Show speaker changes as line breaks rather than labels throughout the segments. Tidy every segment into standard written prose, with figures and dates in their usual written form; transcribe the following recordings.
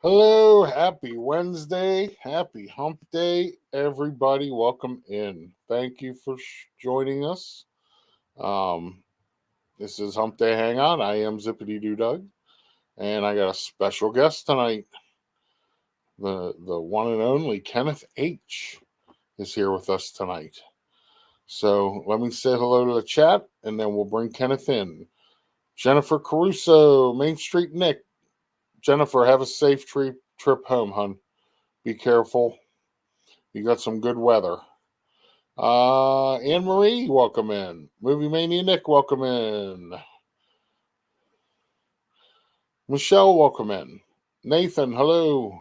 Hello, happy Wednesday, happy Hump Day, everybody. Welcome in. Thank you for joining us. Um, this is Hump Day Hangout. I am Zip-a-Dee-Doo-Doug, and I got a special guest tonight. The one and only Kenneth H is here with us tonight. So let me say hello to the chat, and then we'll bring Kenneth in. Jennifer Caruso, Main Street Nick. Jennifer, have a safe trip home, hun. Be careful. You got some good weather. Anne Marie, welcome in. Movie Mania Nick, welcome in. Michelle, welcome in. Nathan, hello.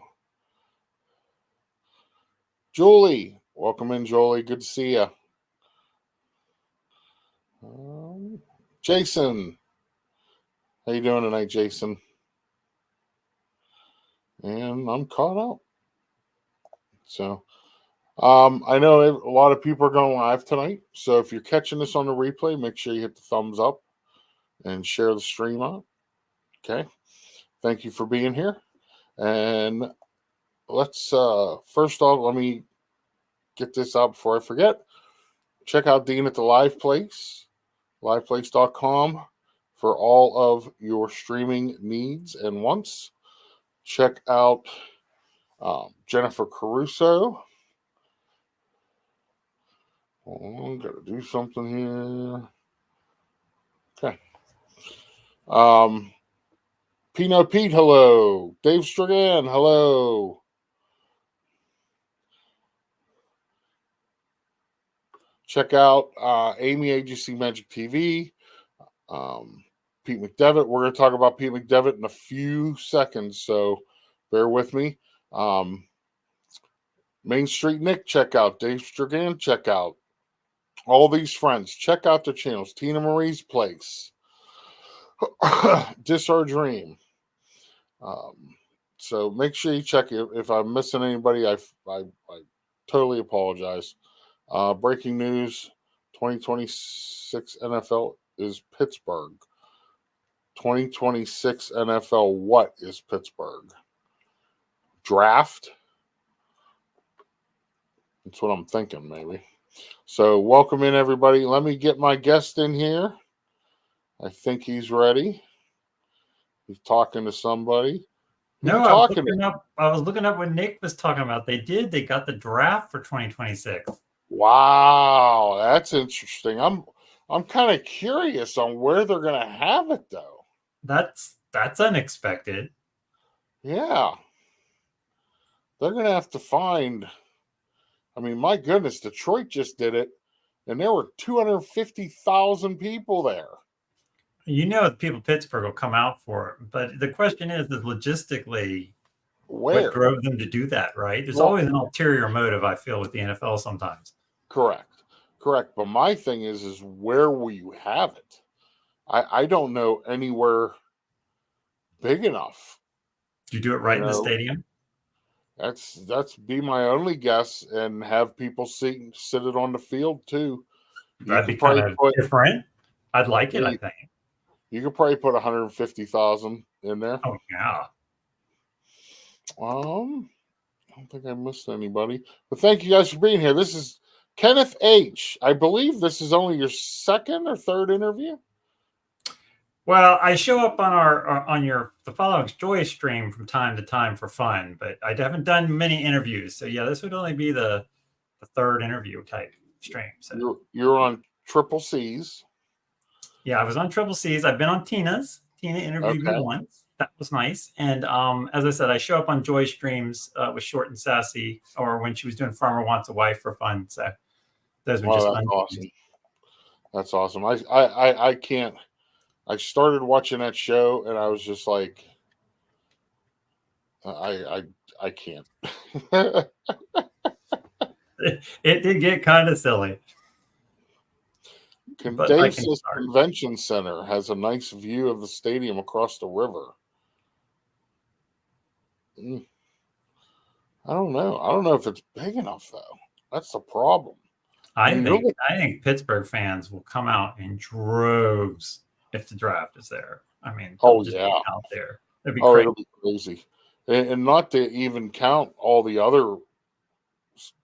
Julie, welcome in, Julie. Good to see you. Jason, how you doing tonight, Jason? And I'm caught up. So, I know a lot of people are going live tonight. So if you're catching this on the replay, make sure you hit the thumbs up and share the stream out. Okay. Thank you for being here. And let's, first off, let me get this out before I forget. Check out Dean at the Live Place, liveplace.com for all of your streaming needs and wants. Check out Jennifer Caruso. Oh, gotta do something here. Okay. Pino Pete, hello. Dave Stragan, hello. Check out Amy Agency Magic TV. Pete McDevitt. We're going to talk about Pete McDevitt in a few seconds, so bear with me. Main Street Nick, check out. Dave Stragan, check out. All these friends, check out their channels. Tina Marie's Place. Dis Our Dream. So make sure you check it. If I'm missing anybody, I totally apologize. Breaking news, 2026 NFL is Pittsburgh. 2026 NFL, what is Pittsburgh? Draft? That's what I'm thinking, maybe. So welcome in, everybody. Let me get my guest in here. I think he's ready. He's talking to somebody.
No, I was looking up what Nick was talking about. They got the draft for 2026.
Wow, that's interesting. I'm kind of curious on where they're going to have it, though.
That's unexpected.
Yeah. They're going to have to find. I mean, my goodness, Detroit just did it, and there were 250,000 people there.
You know, people in Pittsburgh will come out for it, but the question is logistically, what drove them to do that, right? There's always an ulterior motive, I feel, with the NFL sometimes.
Correct. But my thing is where will you have it? I don't know anywhere big enough.
Do you do it right in the stadium?
That's be my only guess, and have people sit it on the field too.
That'd be kind of different. I'd like it, I think.
You could probably put 150,000 in there.
Oh yeah.
I don't think I missed anybody. But thank you guys for being here. This is Kenneth H. I believe this is only your second or third interview.
Well, I show up on the Following Joy stream from time to time for fun, but I haven't done many interviews. So yeah, this would only be the third interview type stream. So
you're on Triple C's.
Yeah, I was on Triple C's. I've been on Tina's. Tina interviewed me once. That was nice. And as I said, I show up on Joy streams with Short and Sassy, or when she was doing Farmer Wants a Wife for fun. So those were just fun.
Awesome. That's awesome. I can't. I started watching that show and I was just like, I can't.
It did get kind of silly.
Davis Convention Center has a nice view of the stadium across the river. I don't know. I don't know if it's big enough, though. That's the problem.
I think Pittsburgh fans will come out in droves if the draft is there. I mean,
just
out there.
It'll be crazy. and not to even count all the other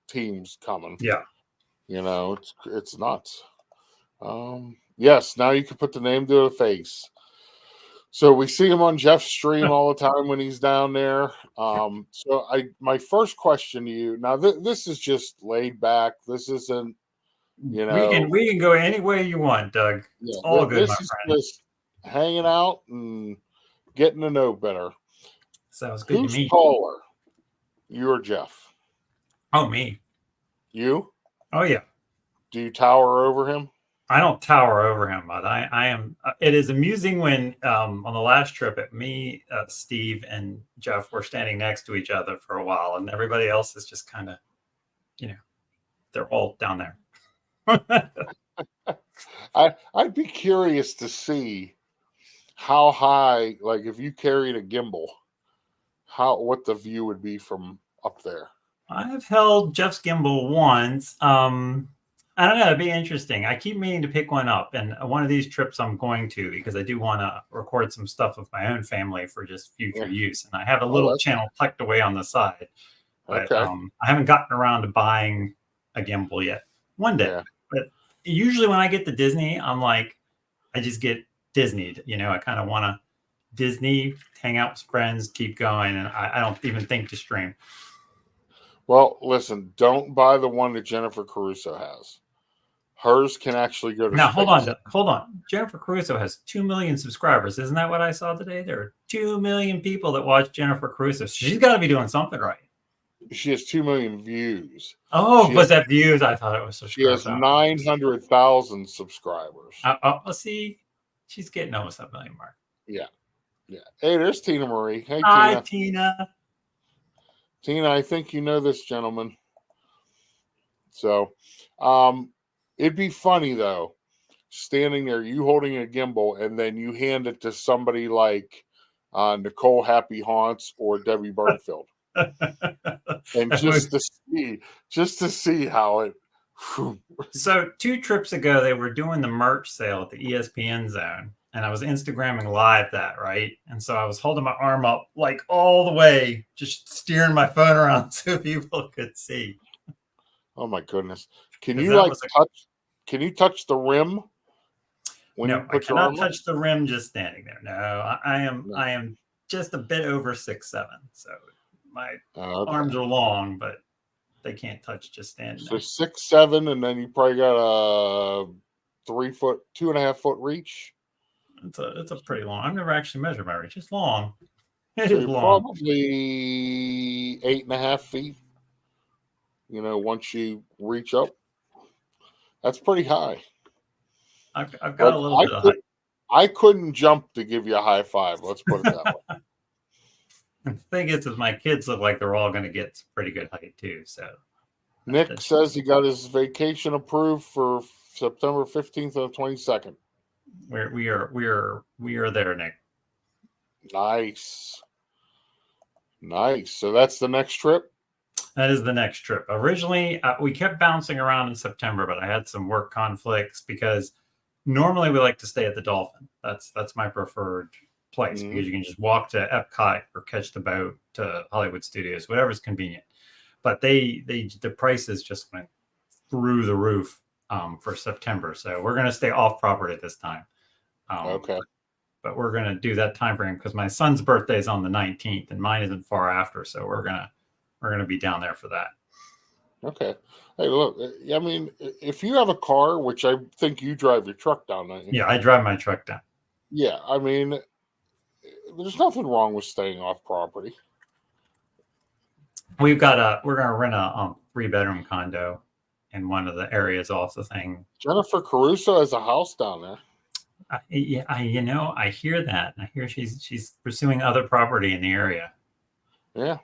teams coming.
Yeah.
It's nuts. Yes, now you can put the name to the face. So we see him on Jeff's stream all the time when he's down there. So my first question to you now, this is just laid back. This isn't,
We can go any way you want, Doug. It's all good,
this
my
is
friend.
just hanging out and getting to know better.
Sounds good to me.
Who's taller, you or Jeff?
Oh, me.
You?
Oh, yeah.
Do you tower over him?
I don't tower over him, but I am. It is amusing when on the last trip, me, Steve, and Jeff were standing next to each other for a while, and everybody else is just kind of, they're all down there.
I'd be curious to see how high, like if you carried a gimbal, what the view would be from up there.
I've held Jeff's gimbal once. I don't know. It'd be interesting. I keep meaning to pick one up, and one of these trips I'm going to because I do want to record some stuff with my own family for just future use. And I have a little channel tucked away on the side, but I haven't gotten around to buying a gimbal yet. One day, but usually when I get to Disney, I'm like, I just get Disneyed. I kind of want to Disney, hang out with friends, keep going, and I don't even think to stream.
Well, listen, don't buy the one that Jennifer Caruso has. Hers can actually go to
now.
space.
Hold on. Jennifer Caruso has 2 million subscribers. Isn't that what I saw today? There are 2 million people that watch Jennifer Caruso. She's got to be doing something right.
She has 2 million views.
Oh, was that views? I thought it was subscribers.
She has 900,000 subscribers.
See, she's getting almost that million mark.
Yeah. Hey, there's Tina Marie. Hey,
Hi, Tina.
Tina, I think you know this gentleman. So, it'd be funny though, standing there, you holding a gimbal, and then you hand it to somebody like Nicole Happy Haunts or Debbie Burnfield, and just to see how it.
So 2 trips ago, they were doing the merch sale at the ESPN Zone, and I was Instagramming live that, right? And so I was holding my arm up like all the way, just steering my phone around so people could see.
Oh my goodness! Can you Can you touch the rim?
No, I cannot touch the rim just standing there. No, I am just a bit over 6'7", so my arms are long, but they can't touch just standing there.
So 6'7", and then you probably got a 3 foot, 2.5 foot reach.
It's a pretty long. I've never actually measured my reach. It's long.
It is long. Probably 8.5 feet. Once you reach up, that's pretty high.
I've got a little bit of height.
I couldn't jump to give you a high five. Let's put it that way.
The thing is my kids look like they're all going to get pretty good height too. So
Nick says he got his vacation approved for September 15th and 22nd.
We are there, Nick.
Nice. So that's the next trip.
That is the next trip. Originally, we kept bouncing around in September, but I had some work conflicts because normally we like to stay at the Dolphin. That's my preferred place because you can just walk to Epcot or catch the boat to Hollywood Studios, whatever's convenient. But the prices just went through the roof for September, so we're going to stay off property this time.
Okay.
But we're going to do that time frame because my son's birthday is on the 19th and mine isn't far after, so we're gonna be down there for that.
Okay. Hey, look, I mean, if you have a car, which I think you drive your truck down there.
Yeah, I drive my truck down.
Yeah, I mean, there's nothing wrong with staying off property.
We're gonna rent a 3-bedroom condo in one of the areas off the thing.
Jennifer Caruso has a house down there.
I hear that. I hear she's pursuing other property in the area.
Yeah.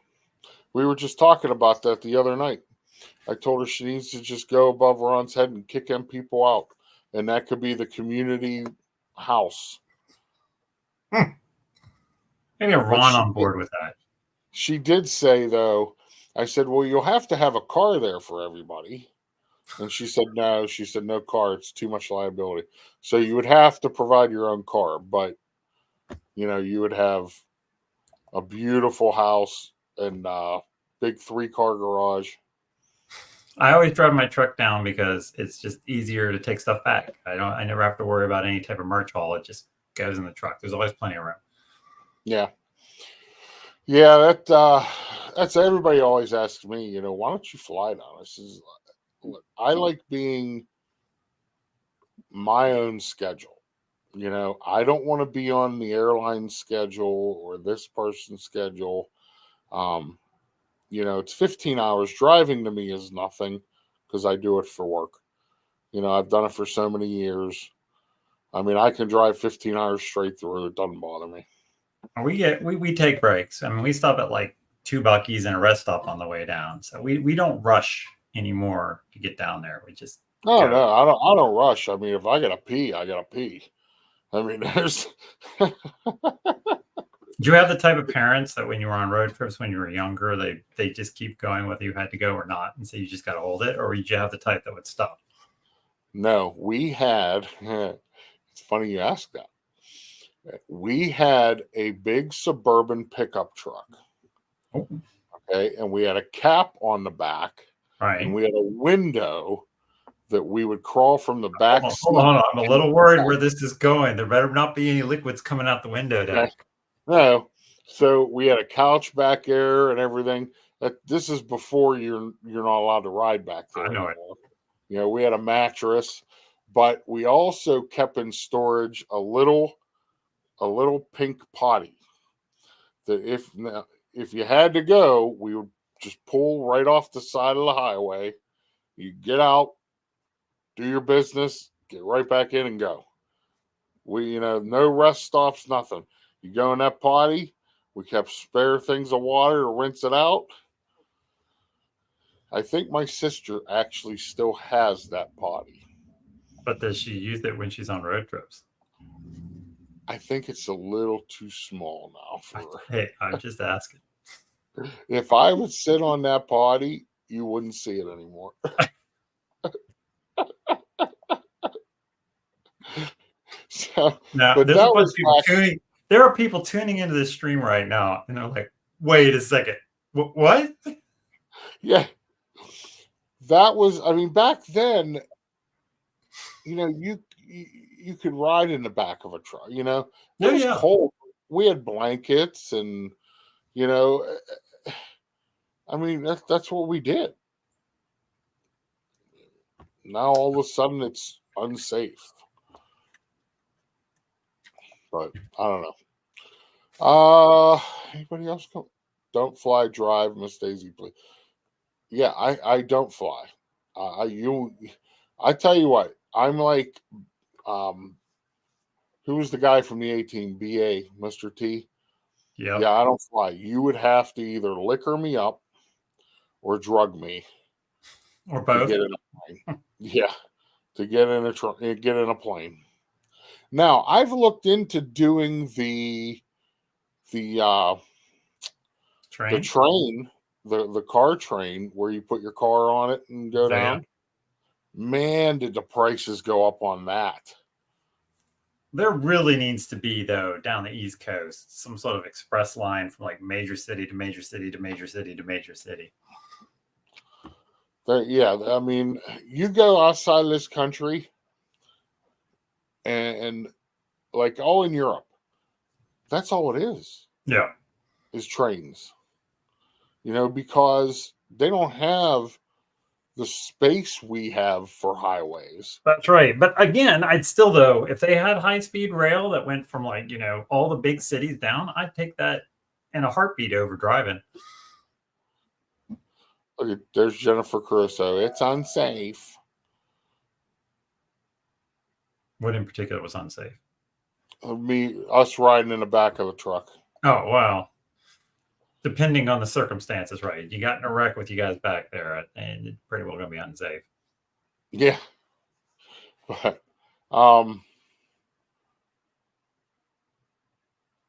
We were just talking about that the other night. I told her she needs to just go above Ron's head and kick them people out. And that could be the community house.
Maybe Ron on board with that.
She did say, though, I said, well, you'll have to have a car there for everybody. And she said, no. She said, no car. It's too much liability. So you would have to provide your own car. But, you would have a beautiful house and big 3-car garage.
I always drive my truck down because it's just easier to take stuff back. I never have to worry about any type of merch haul. It just goes in the truck. There's always plenty of room.
Yeah. That's everybody always asks me, why don't you fly down? I says, look, I like being my own schedule. I don't want to be on the airline schedule or this person's schedule. It's 15 hours. Driving to me is nothing because I do it for work. I've done it for so many years. I mean, I can drive 15 hours straight through. It doesn't bother me.
We take breaks. I mean, we stop at like 2 Buc-ee's and a rest stop on the way down. So we don't rush anymore to get down there. We just
No,
go.
no, I don't rush. I mean, if I gotta pee, I gotta pee. I mean, there's
Do you have the type of parents that when you were on road trips when you were younger, they just keep going whether you had to go or not, and so you just got to hold it, or did you have the type that would stop?
No, we had. It's funny you ask that. We had a big suburban pickup truck.
Oh.
Okay, and we had a cap on the back,
Right.
and we had a window that we would crawl from the back.
Hold on. I'm a little worried where this is going. There better not be any liquids coming out the window, Dad.
No, so we had a couch back there and everything. This is before you're not allowed to ride back there.
I know
it. We had a mattress, but we also kept in storage a little pink potty that if you had to go, we would just pull right off the side of the highway. You get out, do your business, get right back in and go. We, no rest stops, nothing. You go in that potty. We kept spare things of water to rinse it out. I think my sister actually still has that potty.
But does she use it when she's on road trips?
I think it's a little too small now for her.
Hey, I'm just asking.
If I would sit on that potty, you wouldn't see it anymore. So,
now,
but
there's
that
a bunch
was
of people tuning. There are people tuning into this stream right now, and they're like, "Wait a second, what?"
Yeah, that was. I mean, back then, you could ride in the back of a truck. It was cold. We had blankets, and I mean that's what we did. Now all of a sudden it's unsafe. But I don't know. Anybody else go? Don't fly, drive, Miss Daisy, please. Yeah, I don't fly. I tell you what, I'm like, who was the guy from the A-Team? BA, Mr. T.
Yeah.
Yeah, I don't fly. You would have to either liquor me up or drug me,
or both.
To get in a plane. Yeah, to get in a plane. Now, I've looked into doing the train, the car train where you put your car on it and go down. Man, did the prices go up on that.
There really needs to be, though, down the East Coast, some sort of express line from like major city to major city to major city to major city.
Yeah, I mean, you go outside this country and like all in Europe, that's all it is.
Yeah.
Is trains. Because they don't have the space we have for highways.
That's right. But again, I'd still, though, if they had high-speed rail that went from like, all the big cities down, I'd take that in a heartbeat over driving.
Look, there's Jennifer Caruso. It's unsafe.
What in particular was unsafe?
Us riding in the back of the truck.
Oh, wow. Depending on the circumstances, right? You got in a wreck with you guys back there, and it's pretty well going to be unsafe.
Yeah. But,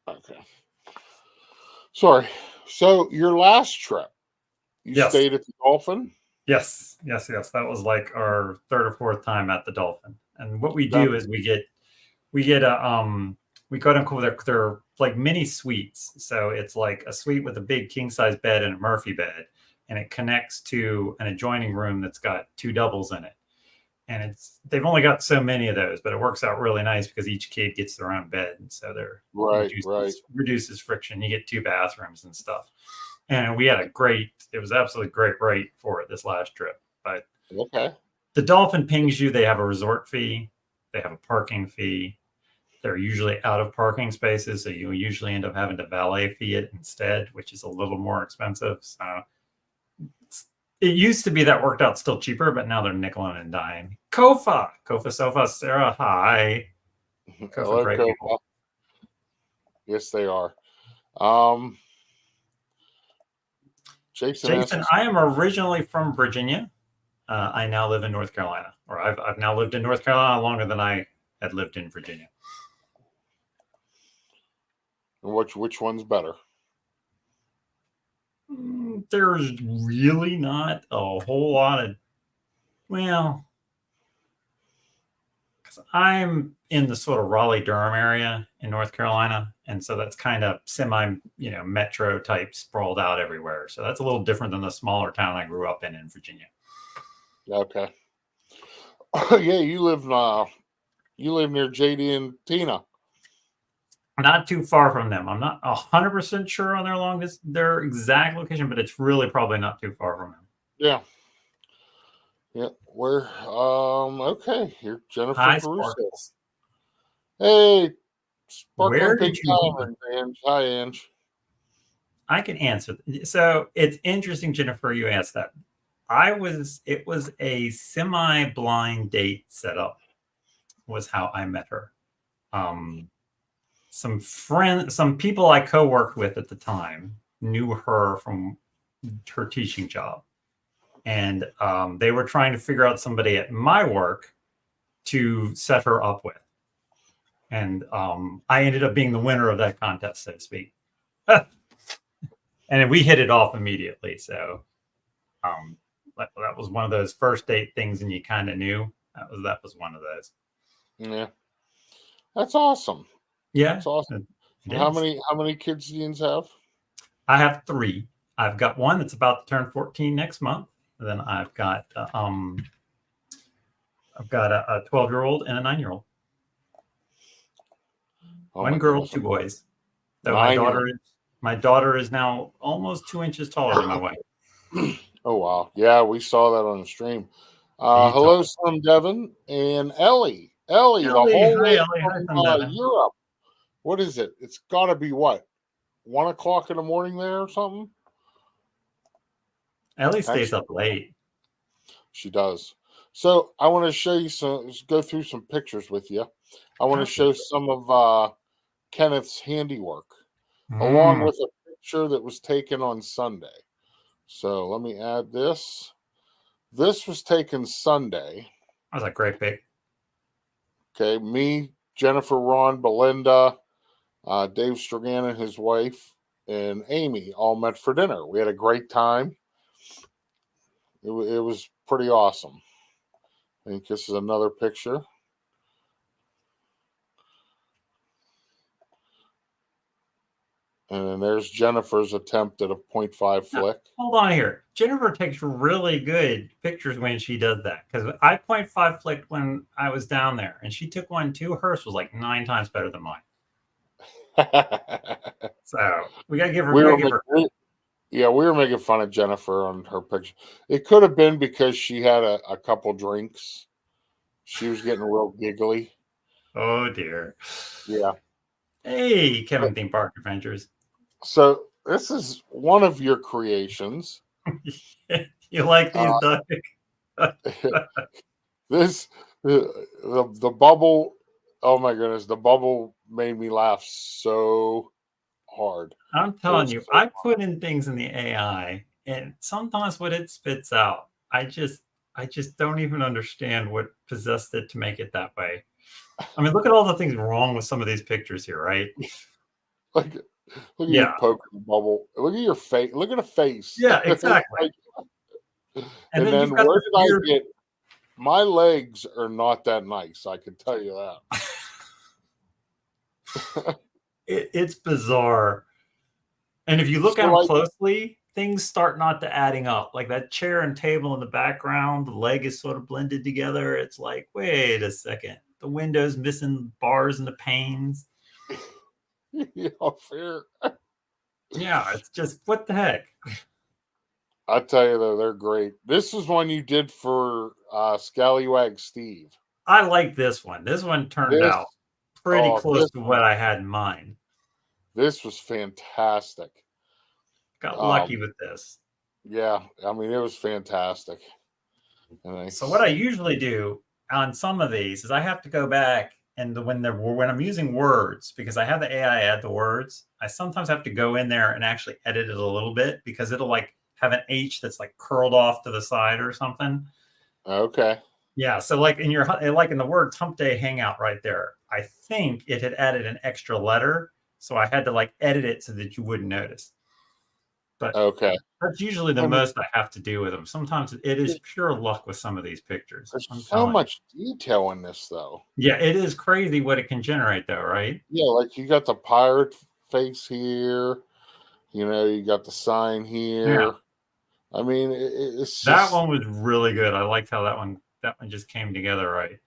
okay. Sorry. So your last trip, you stayed at the Dolphin?
Yes. That was like our 3rd or 4th time at the Dolphin. And what we do is we go down with their like mini suites. So it's like a suite with a big king size bed and a Murphy bed, and it connects to an adjoining room that's got two doubles in it. And they've only got so many of those, but it works out really nice because each kid gets their own bed, and so they're
right.
reduces friction. You get two bathrooms and stuff. And we had it was absolutely great rate for it this last trip. But
okay,
the Dolphin pings you. They have a resort fee. They have a parking fee. They're usually out of parking spaces, so you usually end up having to valet fee it instead, which is a little more expensive. So it used to be that worked out still cheaper, but now they're nickeling and diming. Kofa Sofa, Sarah, hi.
Kofa, great people. Yes, they are.
Jason, I am originally from Virginia. I now live in North Carolina, or I've now lived in North Carolina longer than I had lived in Virginia.
And which one's better?
There's really not a whole lot of, well, because I'm in the sort of Raleigh-Durham area in North Carolina, and so that's kind of semi, metro type sprawled out everywhere. So that's a little different than the smaller town I grew up in Virginia.
Okay. Yeah, you live near JD and Tina.
Not too far from them. I'm not 100% sure on their exact location, but it's really probably not too far from them.
Yeah. Yeah. We're okay. Here, Jennifer
Hi,
Caruso.
Sparkles.
Hey,
Where did you?
Ange. Hi, Ange.
I can answer. So it's interesting, Jennifer, you asked that. It was a semi-blind date setup, was how I met her. Some people I co-worked with at the time knew her from her teaching job. And they were trying to figure out somebody at my work to set her up with. And I ended up being the winner of that contest, so to speak. And we hit it off immediately. So that was one of those first date things, and you kind of knew. That was one of those.
Yeah. That's awesome.
Yeah.
That's awesome. How many kids do you have?
I have 3. I've got one that's about to turn 14 next month. And then I've got a 12-year-old and a 9-year-old. One girl, 2 boys. So my daughter is now almost 2 inches taller than my wife.
Oh wow! Yeah, we saw that on the stream. Hello, Slim Devin and Ellie. The whole way from Europe. What is it? It's got to be what, 1 o'clock in the morning there or something.
Ellie stays up late.
She does. So I want to show you go through some pictures with you. I want to show some of Kenneth's handiwork, along with a picture that was taken on Sunday. So let me add this. This was taken Sunday.
That was a great pic.
Okay, me, Jennifer, Ron, Belinda, Dave Strogan and his wife, and Amy all met for dinner. We had a great time. It was pretty awesome. I think this is another picture. And then there's Jennifer's attempt at a 0.5 flick.
Hold on here. Jennifer takes really good pictures when she does that. Because I 0.5 flicked when I was down there. And she took one too. Hers was like 9 times better than mine. So we got to give her.
Yeah, we were making fun of Jennifer on her picture. It could have been because she had a couple drinks. She was getting real giggly.
Oh, dear.
Yeah.
Hey, Kevin Theme Park Adventures.
So this is one of your creations.
You like these, Doug?
The bubble. Oh my goodness, the bubble made me laugh so hard.
I'm telling you, I put in things in the AI, and sometimes what it spits out, I just don't even understand what possessed it to make it that way. I mean, look at all the things wrong with some of these pictures here, right?
Look at you poking the bubble. Look at your face. Look at a face.
Yeah, exactly.
and then where did I get? My legs are not that nice. I can tell you that.
It's bizarre. And if you look
So
at them
like,
closely, things start not to adding up. Like that chair and table in the background, the leg is sort of blended together. It's like, wait a second. The window's missing bars in the panes.
yeah, fair.
Yeah, it's just what the heck.
I tell you though, they're great. This is one you did for Scallywag Steve.
I like this one. This one turned
This,
out pretty
oh,
close to what I had in mind.
this was fantastic.
Got lucky
Um,
with this.
yeah, I mean it was fantastic. And
So what I usually do on some of these is I have to go back and when I'm using words, because I have the AI add the words, I sometimes have to go in there and actually edit it a little bit because it'll like have an H that's like curled off to the side or something.
okay.
Yeah. So like in the word hump day hangout right there, I think it had added an extra letter. So I had to like edit it so that you wouldn't notice. But
Okay.
that's usually the
I mean,
most I have to do with them. Sometimes it is pure luck with some of these pictures.
there's
I'm
so
telling you.
much detail in this though.
Yeah, it is crazy what it can generate, though, right?
Yeah, like you got the pirate face here. You know, you got the sign
Yeah,
here. I mean, it's
that
just
one was really good. I liked how that one just came together right.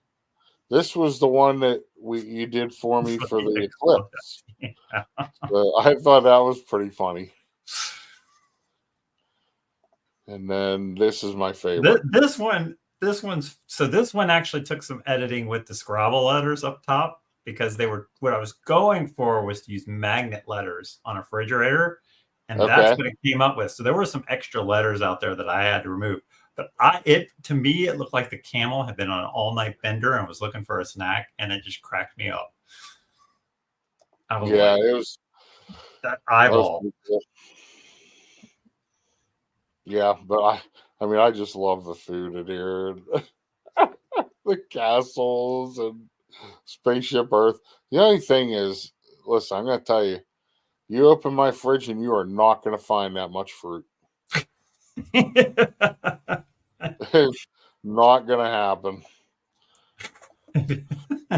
this was the one that you did for me for the eclipse.
Yeah.
So I thought that was pretty funny. And then this is my favorite.
This one actually took some editing with the Scrabble letters up top because they were what I was going for was to use magnet letters on a refrigerator, and that's
Okay.
what it came up with. So there were some extra letters out there that I had to remove. But to me it looked like the camel had been on an all-night bender and was looking for a snack, and it just cracked me up. I was
Yeah,
like,
it was.
that
That was
eyeball.
pretty cool. Yeah, but I mean, I just love the food in here, and the castles and spaceship Earth. The only thing is, listen, I'm going to tell you, you open my fridge and you are not going to find that much fruit. It's not going to happen.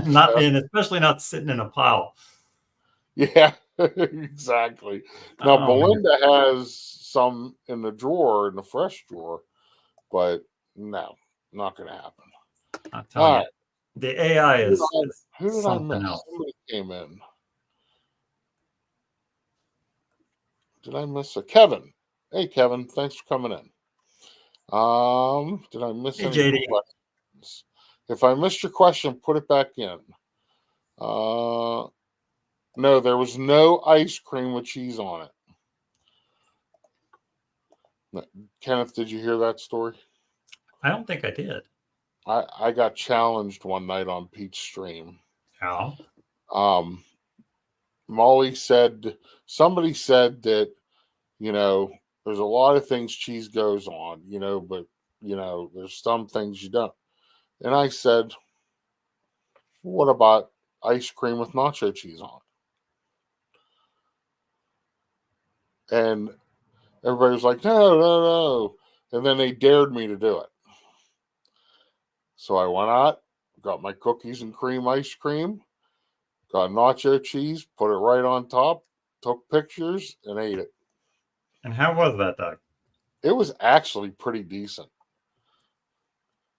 Not in, especially not sitting in a pile.
Yeah, exactly. Now,
Oh man,
Belinda has some in the drawer, in the fresh drawer, but no, not going to happen.
I'm telling
All
you,
right.
the AI is
Who did I
something
miss?
else.
Somebody came in. Did I miss a Kevin? Hey, Kevin, thanks for coming in. Did I miss
Hey
any
JD,
questions? If I missed your question, put it back in. No, there was no ice cream with cheese on it. Kenneth, did you hear that story?
I don't think I did.
I got challenged one night on Pete's stream.
How?
Um, Molly said, somebody said that, you know, there's a lot of things cheese goes on, you know, but, you know, there's some things you don't. And I said, what about ice cream with nacho cheese on it? And everybody was like, no, no, no. And then they dared me to do it. So I went out, got my cookies and cream ice cream, got nacho cheese, put it right on top, took pictures, and ate it.
And how was that, Doug?
It was actually pretty decent.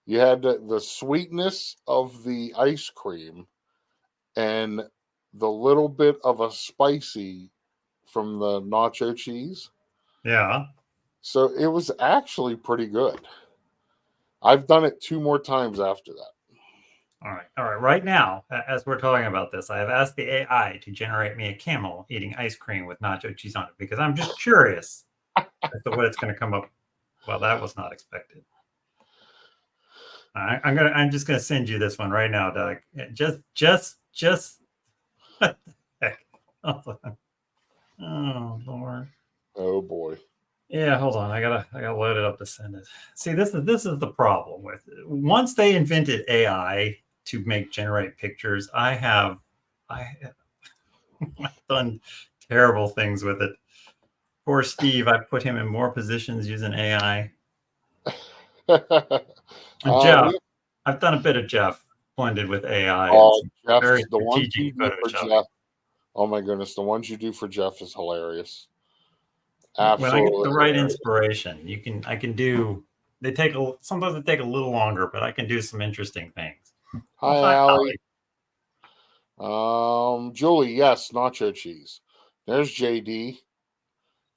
You had the sweetness of the ice cream and the little bit of a spicy from the nacho cheese.
Yeah.
So it was actually pretty good. I've done it 2 more times after that.
All right. All right. Right now, as we're talking about this, I have asked the AI to generate me a camel eating ice cream with nacho cheese on it because I'm just curious as to what it's going to come up. Well, that was not expected. All right, I'm just gonna send you this one right now, Doug. Just. What the heck? Oh Lord.
Oh boy.
Yeah, hold on. I gotta load it up to send it. See, this is the problem with it. Once they invented AI to generate pictures, I've done terrible things with it. Poor Steve, I put him in more positions using AI. And Jeff,
We
I've done a bit of Jeff blended with AI and
oh
some very
Jeff's the one
strategic
you do for
Photoshop.
Jeff. Oh my goodness, the ones you do for Jeff is hilarious.
When I get the
Absolutely
right
hilarious.
inspiration, I can do. Sometimes they take a little longer, but I can do some interesting things. Oh,
Hi,
hi,
Allie.
Holly.
Julie, yes, nacho cheese. There's JD.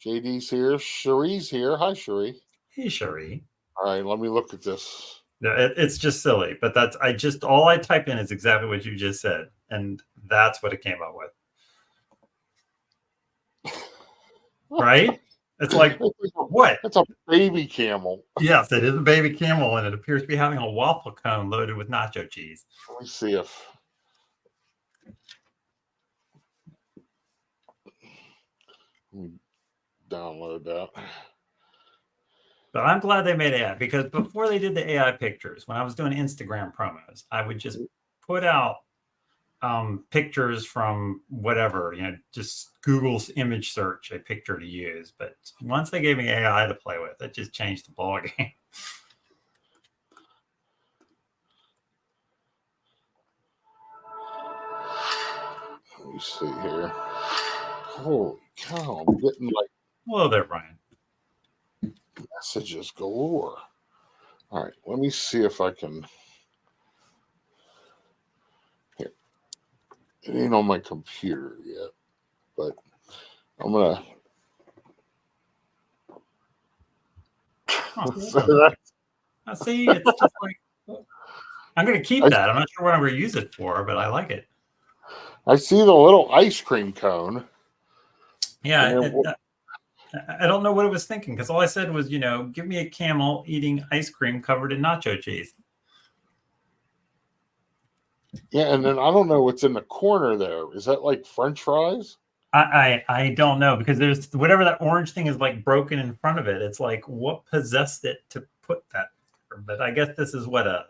JD's here. Cherie's here. Hi, Cherie.
Hey, Cherie.
All right, let me look at this.
It's just silly, but all I type in is exactly what you just said, and that's what it came up with. Right? It's like, what?
That's a baby camel.
Yes, it is a baby camel, and it appears to be having a waffle cone loaded with nacho cheese.
Let me see if. Let me download that.
But I'm glad they made AI, because before they did the AI pictures, when I was doing Instagram promos, I would just put out pictures from whatever, just Google's image search a picture to use. But once they gave me AI to play with, it just changed the ballgame.
Let me see here. Holy cow, I'm getting like
Hello there, Brian.
messages galore. All right, let me see if I can. Here. It ain't on my computer yet, but I'm gonna.
I see. It's just like, I'm going to keep that. I'm not sure what I'm going to use it for, but I like it.
I see the little ice cream cone.
Yeah, I don't know what it was thinking, because all I said was, give me a camel eating ice cream covered in nacho cheese.
Yeah, and then I don't know what's in the corner there. Is that like French fries?
I don't know, because there's whatever that orange thing is like broken in front of it. It's like, what possessed it to put that there? But I guess this is what a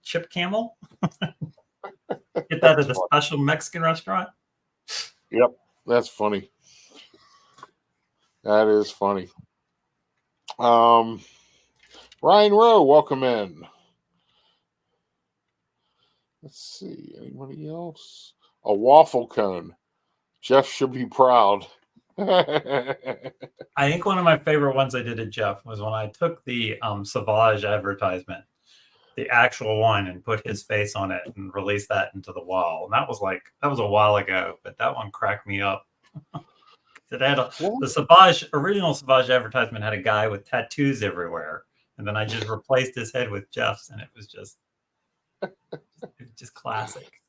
chip camel. Get that at a special Mexican restaurant.
Yep, that's funny. That is funny. Ryan Rowe, welcome in. Let's see, anybody else? A waffle cone. Jeff should be proud.
I think one of my favorite ones I did at Jeff was when I took the Sauvage advertisement, the actual one, and put his face on it and released that into the wall. And that was a while ago, but that one cracked me up. The original Sauvage advertisement had a guy with tattoos everywhere, and then I just replaced his head with Jeff's, and it was just classic.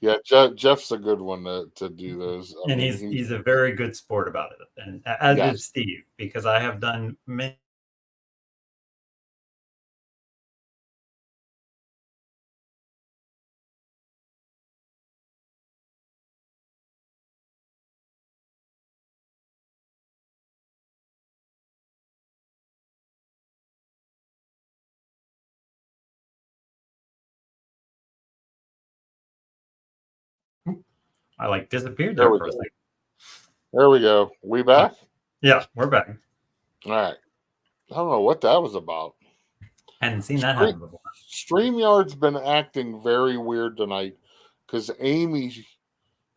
Yeah, Jeff's a good one to do those.
And he's a very good sport about it, and as is Steve, because I have done many. I disappeared there for a second.
There we go. We back?
Yeah, we're back.
All right. I don't know what that was about.
Hadn't seen that happen before.
StreamYard's been acting very weird tonight because Amy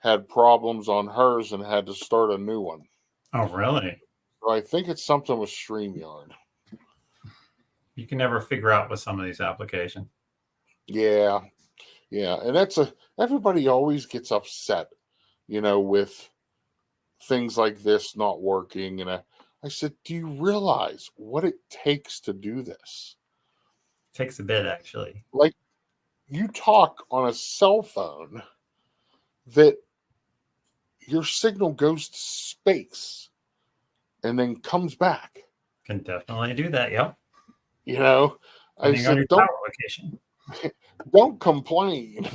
had problems on hers and had to start a new one.
Oh, really?
So I think it's something with StreamYard.
You can never figure out with some of these applications.
Yeah. And everybody always gets upset, with things like this not working. And I said, do you realize what it takes to do this?
It takes a bit, actually.
Like, you talk on a cell phone that your signal goes to space and then comes back.
Can definitely do that. Yep.
I said, don't complain.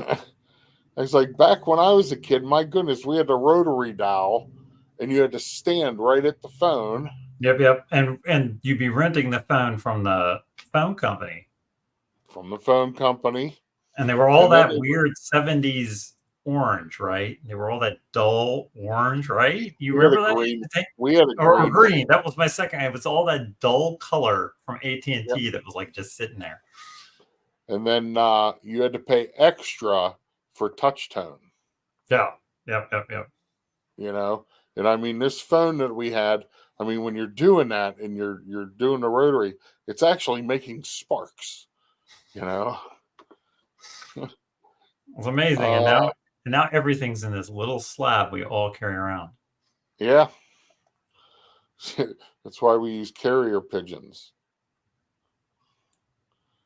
I was like, back when I was a kid, my goodness, we had the rotary dial and you had to stand right at the phone.
Yep. And you'd be renting the phone from the phone company. And they were all that weird 70s orange, right? They were all that dull orange, right? You remember that?
Green. We had a
green. Green. That was my second. It was all that dull color from AT&T that was just sitting there.
And then you had to pay extra for touch tone.
Yeah. Yep. Yep. Yep.
you know. And I mean, this phone that we had, I mean, when you're doing that and you're doing the rotary, it's actually making sparks, you know.
It's amazing. And
Uh,
now everything's in this little slab we all carry around.
yeah, that's why we use carrier pigeons.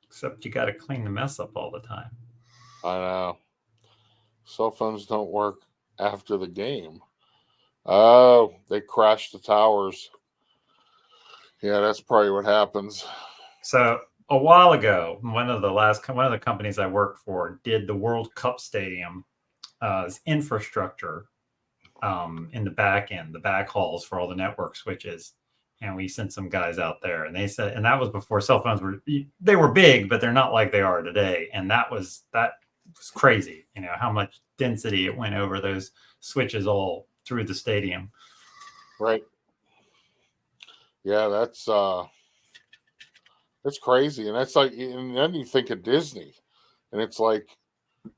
Except you got to clean the mess up all the time.
I know. Cell phones don't work after the game. Oh, they crashed the towers. Yeah, that's probably what happens.
So a while ago, one of the companies I worked for did the World Cup stadium infrastructure in the back end, the back halls for all the network switches. And we sent some guys out there, and they said, and that was before cell phones they were big, but they're not like they are today. And that was crazy, how much density it went over those switches all through the stadium.
Right. Yeah, that's crazy. And that's like, and then you think of Disney, and it's like,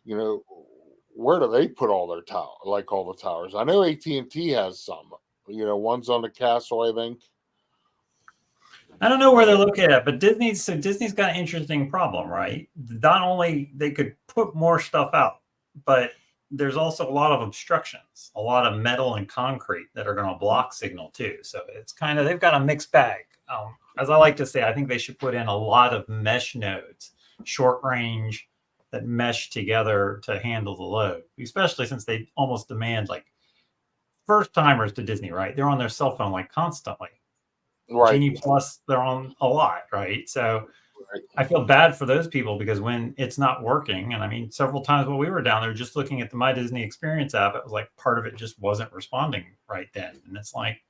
where do they put all their all the towers? I know AT&T has some, one's on the castle, I think.
I don't know where they're located at, but Disney's got an interesting problem, right? Not only they could put more stuff out, but there's also a lot of obstructions, a lot of metal and concrete that are going to block signal too. So it's they've got a mixed bag. As I like to say, I think they should put in a lot of mesh nodes, short range, that mesh together to handle the load, especially since they almost demand like first timers to Disney, right? They're on their cell phone like constantly. Right. Genie Plus, they're on a lot, right? So I feel bad for those people because when it's not working, and I mean, several times while we were down there just looking at the My Disney Experience app, it was like part of it just wasn't responding right then. And it's like,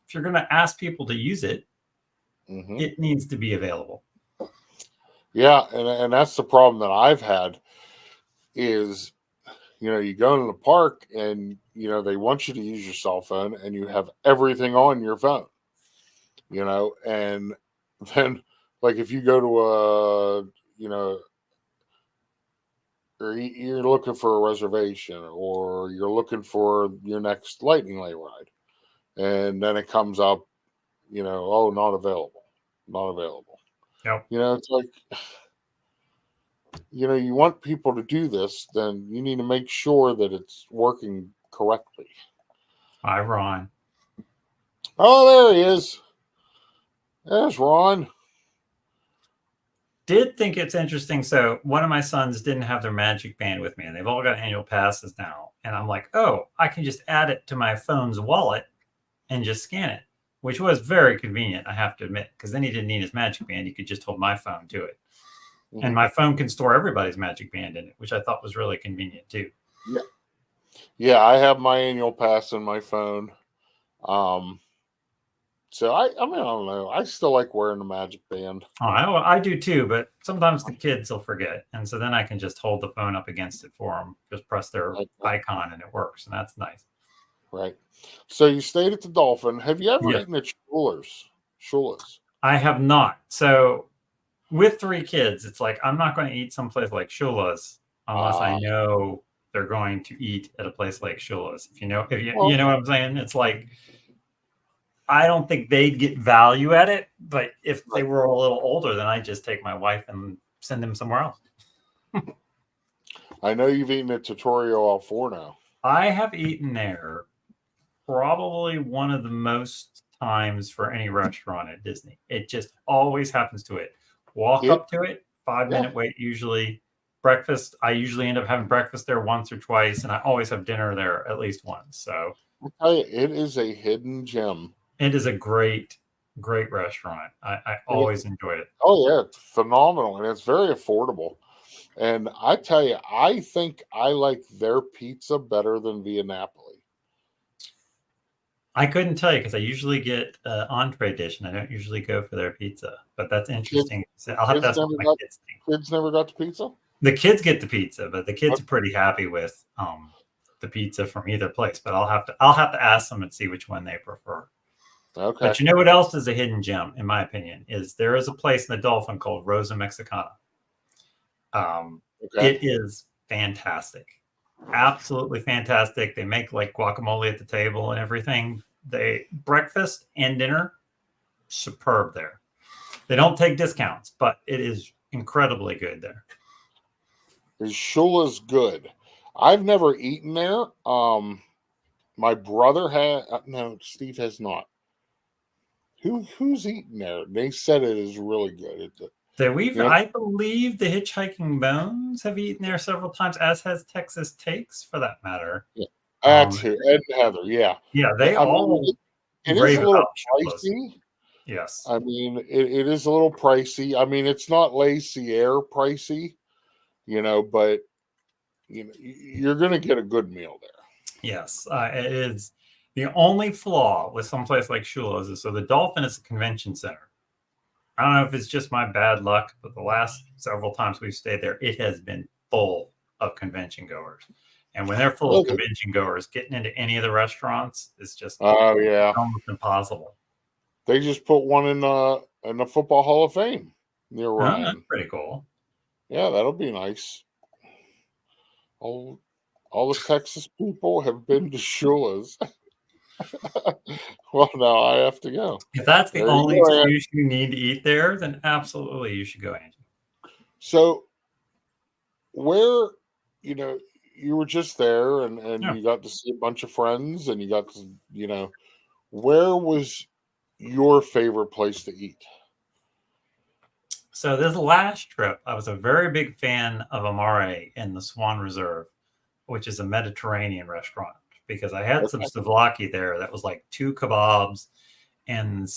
if you're going to ask people to use it, it needs to be available.
Yeah, and that's the problem that I've had is, you go in the park and, they want you to use your cell phone and you have everything on your phone. And then like if you go to or you're looking for a reservation or you're looking for your next lightning lane ride, and then it comes up, oh, not available.
Yep.
It's like, you want people to do this, then you need to make sure that it's working correctly.
Hi, Ron.
Oh, there he is. There's Ron.
Did think it's interesting. So one of my sons didn't have their Magic Band with me, and they've all got annual passes now. And I'm like, oh, I can just add it to my phone's wallet and just scan it, which was very convenient, I have to admit, because then he didn't need his Magic Band. He could just hold my phone to it. And my phone can store everybody's Magic Band in it, which I thought was really convenient too.
Yeah, I have my annual pass in my phone. So I don't know. I still like wearing the Magic Band.
Oh, I do too, but sometimes the kids will forget, and so then I can just hold the phone up against it for them. Just press their icon, and it works, and that's nice.
Right. So you stayed at the Dolphin. Have you ever eaten at Shula's?
I have not. So with 3 kids, it's like I'm not going to eat someplace like Shula's unless I know they're going to eat at a place like Shula's. If you know what I'm saying, it's like I don't think they'd get value at it. But if they were a little older, then I'd just take my wife and send them somewhere else.
I know you've eaten at Tutorial Al Forno.
I have eaten there probably one of the most times for any restaurant at Disney. It just always happens to it. Walk up to it, 5-minute wait usually. Breakfast, I usually end up having breakfast there once or twice, and I always have dinner there at least once. So
I'll tell you, it is a hidden gem.
It is a great restaurant. I always enjoy it.
Oh yeah, it's phenomenal, and it's very affordable. And I tell you, I think I like their pizza better than Via Napoli.
I couldn't tell you because I usually get entree dish, and I don't usually go for their pizza. But that's interesting. I'll have to ask what my kids think.
Kids never got the pizza?
The kids get the pizza, but the kids are pretty happy with the pizza from either place. But I'll have to ask them and see which one they prefer.
Okay.
But you know what else is a hidden gem, in my opinion, is there is a place in the Dolphin called Rosa Mexicana. It is fantastic. absolutely fantastic. They make like guacamole at the table and everything. They breakfast and dinner, superb there. They don't take discounts, but it is incredibly good there.
Is Shula's good? I've never eaten there. My brother had no. Steve has not. Who's eaten there? They said it is really good. You know,
I believe the Hitchhiking Bones have eaten there several times, as has Texas Takes, for that matter.
yeah, that's who Ed and Heather. Yeah,
Yeah, they
I mean
all
it is
rave
a little
about Shula's.
pricey.
Yes.
I mean it is a little pricey. I mean it's not Les Sierra pricey, but you're going to get a good meal there.
Yes, it is. The only flaw with some place like Shula's is so the Dolphin is a convention center. I don't know if it's just my bad luck, but the last several times we've stayed there, it has been full of convention goers. And when they're full of
Okay.
convention goers, getting into any of the restaurants is just
Oh yeah,
almost impossible.
they just put one in the Football Hall of Fame near
Oh, that's
Ryan.
pretty cool.
Yeah, that'll be nice. All all the Texas people have been to Shula's. Well, now I have to go.
If that's the
There you
only
go, Ann.
excuse you need to eat there, then absolutely you should go, Angie.
So where you were just there and
Yeah.
you got to see a bunch of friends and you got to where was your favorite place to eat?
So this last trip, I was a very big fan of Amare in the Swan Reserve, which is a Mediterranean restaurant, because I had some
Okay.
souvlaki there that was like 2 kebabs and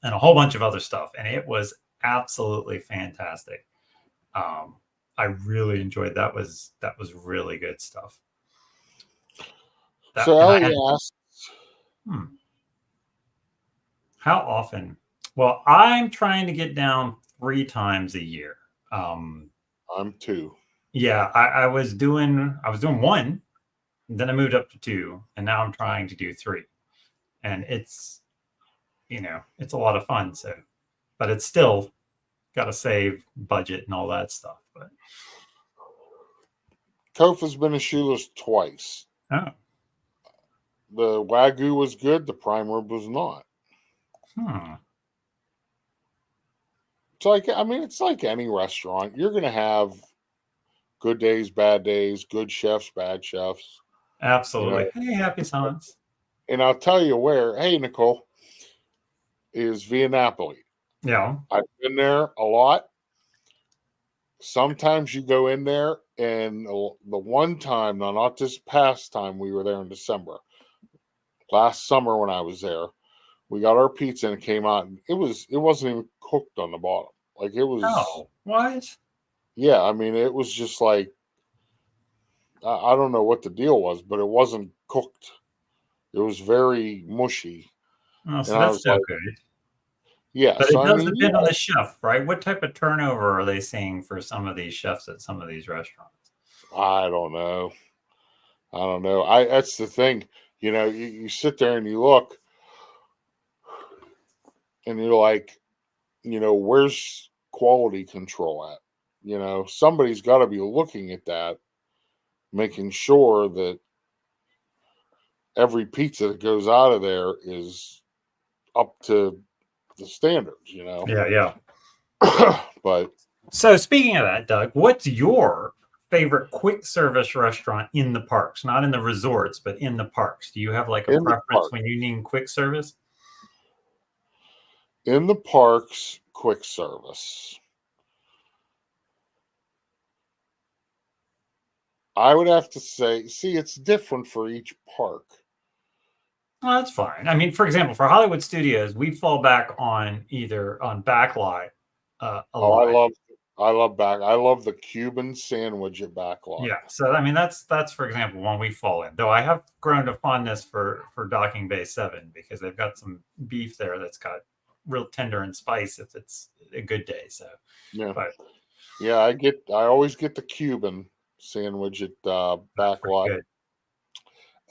a whole bunch of other stuff, and it was absolutely fantastic. I really enjoyed that was really good stuff. That
So
and I
Ellie
had
asked,
hmm, how often? Well, I'm trying to get down 3 times a year. Um,
I'm two.
yeah, I was doing one, then I moved up to two, and now I'm trying to do three. And it's a lot of fun. So, but it's still got to save budget and all that stuff. But
Kofa's been to Shula's twice.
oh,
The Wagyu was good, the prime rib was not.
hmm,
It's like any restaurant. You're gonna have good days, bad days, good chefs, bad chefs. You know,
absolutely. Hey, happy science.
and I'll tell you where. Hey, Nicole is Via Napoli.
Yeah.
I've been there a lot. Sometimes you go in there, and the one time, now not this past time, we were there in December. Last summer when I was there, we got our pizza and it came out, and it wasn't even cooked on the bottom. Like it was,
Oh, what?
yeah. I mean, it was just like I don't know what the deal was, but it wasn't cooked. It was very mushy,
Oh,
and
so
I
that's
was
no
like,
good.
yeah.
But
So
it
I
does
mean,
depend on the chef, right? What type of turnover are they seeing for some of these chefs at some of these restaurants?
I don't know. I don't know. I That's the thing. You sit there and you look, and you're like, where's quality control at? Somebody's got to be looking at that, making sure that every pizza that goes out of there is up to the standards.
Yeah, yeah.
But
So speaking of that, Doug, what's your favorite quick service restaurant in the parks? Not in the resorts, but in the parks. Do you have like a
in the
preference
park,
when you need quick service?
in the parks, quick service. I would have to say, see, it's different for each park.
Well, that's fine. I mean, for example, for Hollywood Studios, we fall back on either on backlot a
Oh,
lot.
I love the Cuban sandwich at Backlot.
Yeah. So I mean, that's for example one we fall in. Though I have grown to fondness for Docking Bay 7 because they've got some beef there that's got real tender and spice if it's a good day. So,
Yeah,
but
yeah, I always get the Cuban sandwich at
that's pretty
Backlot.
good.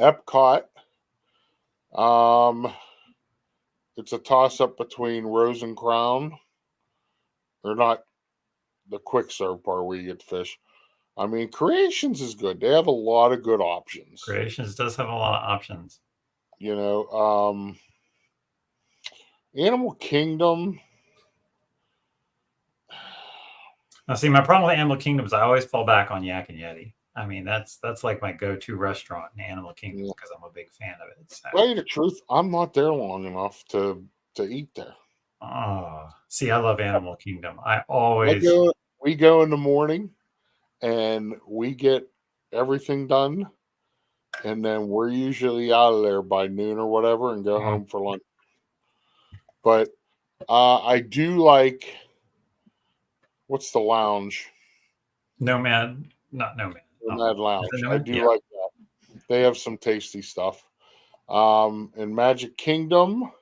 Epcot, um, it's a toss up between Rose and Crown, or not the quick serve part where you get the fish. I mean, Creations is good. They have a lot of good options.
Creations does have a lot of options.
You know, Animal Kingdom.
Now, see, my problem with Animal Kingdom is I always fall back on Yak and Yeti. I mean, that's like my go-to restaurant in Animal Kingdom
Yeah.
because I'm a big fan of it. So,
Tell you the truth, I'm not there long enough to eat there.
oh, see, I love Animal Kingdom. I
I
always
go, we go in the morning and we get everything done, and then we're usually out of there by noon or whatever and go home for lunch. But I do like, what's the lounge?
Nomad, not Nomad.
Nomad Lounge.
Is it
I
Nomad?
do
Yeah.
like that. They have some tasty stuff. In Magic Kingdom,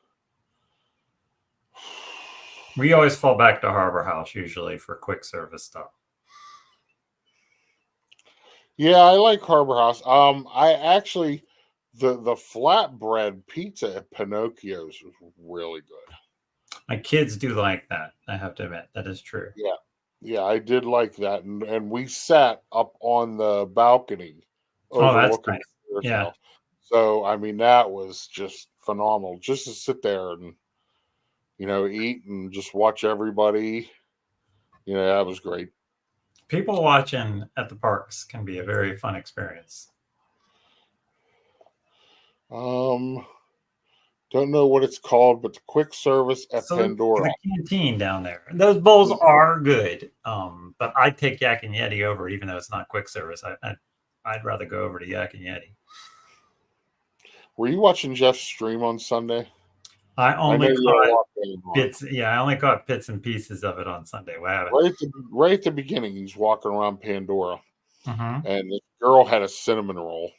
We always fall back to Harbor House usually for quick service stuff.
yeah, I like Harbor House. I actually the flatbread pizza at Pinocchio's was really good.
My kids do like that. I have to admit that is true.
Yeah, yeah, I did like that, and we sat up on the balcony
Oh, that's
overlooking
nice.
the
Yeah.
hotel. So I mean, that was just phenomenal. Just to sit there and eat and just watch everybody. That was great.
People watching at the parks can be a very fun experience.
Um, don't know what it's called, but the quick service at
So
Pandora.
the canteen down there, those bowls are good. But I take Yak and Yeti over, even though it's not quick service. I'd rather go over to Yak and Yeti.
Were you watching Jeff's stream on Sunday?
I
know
only
you had a
caught
lot going on.
bits. Yeah, I only caught bits and pieces of it on Sunday. Wow.
Right at the beginning, he's walking around Pandora,
Mm-hmm.
and this girl had a cinnamon roll.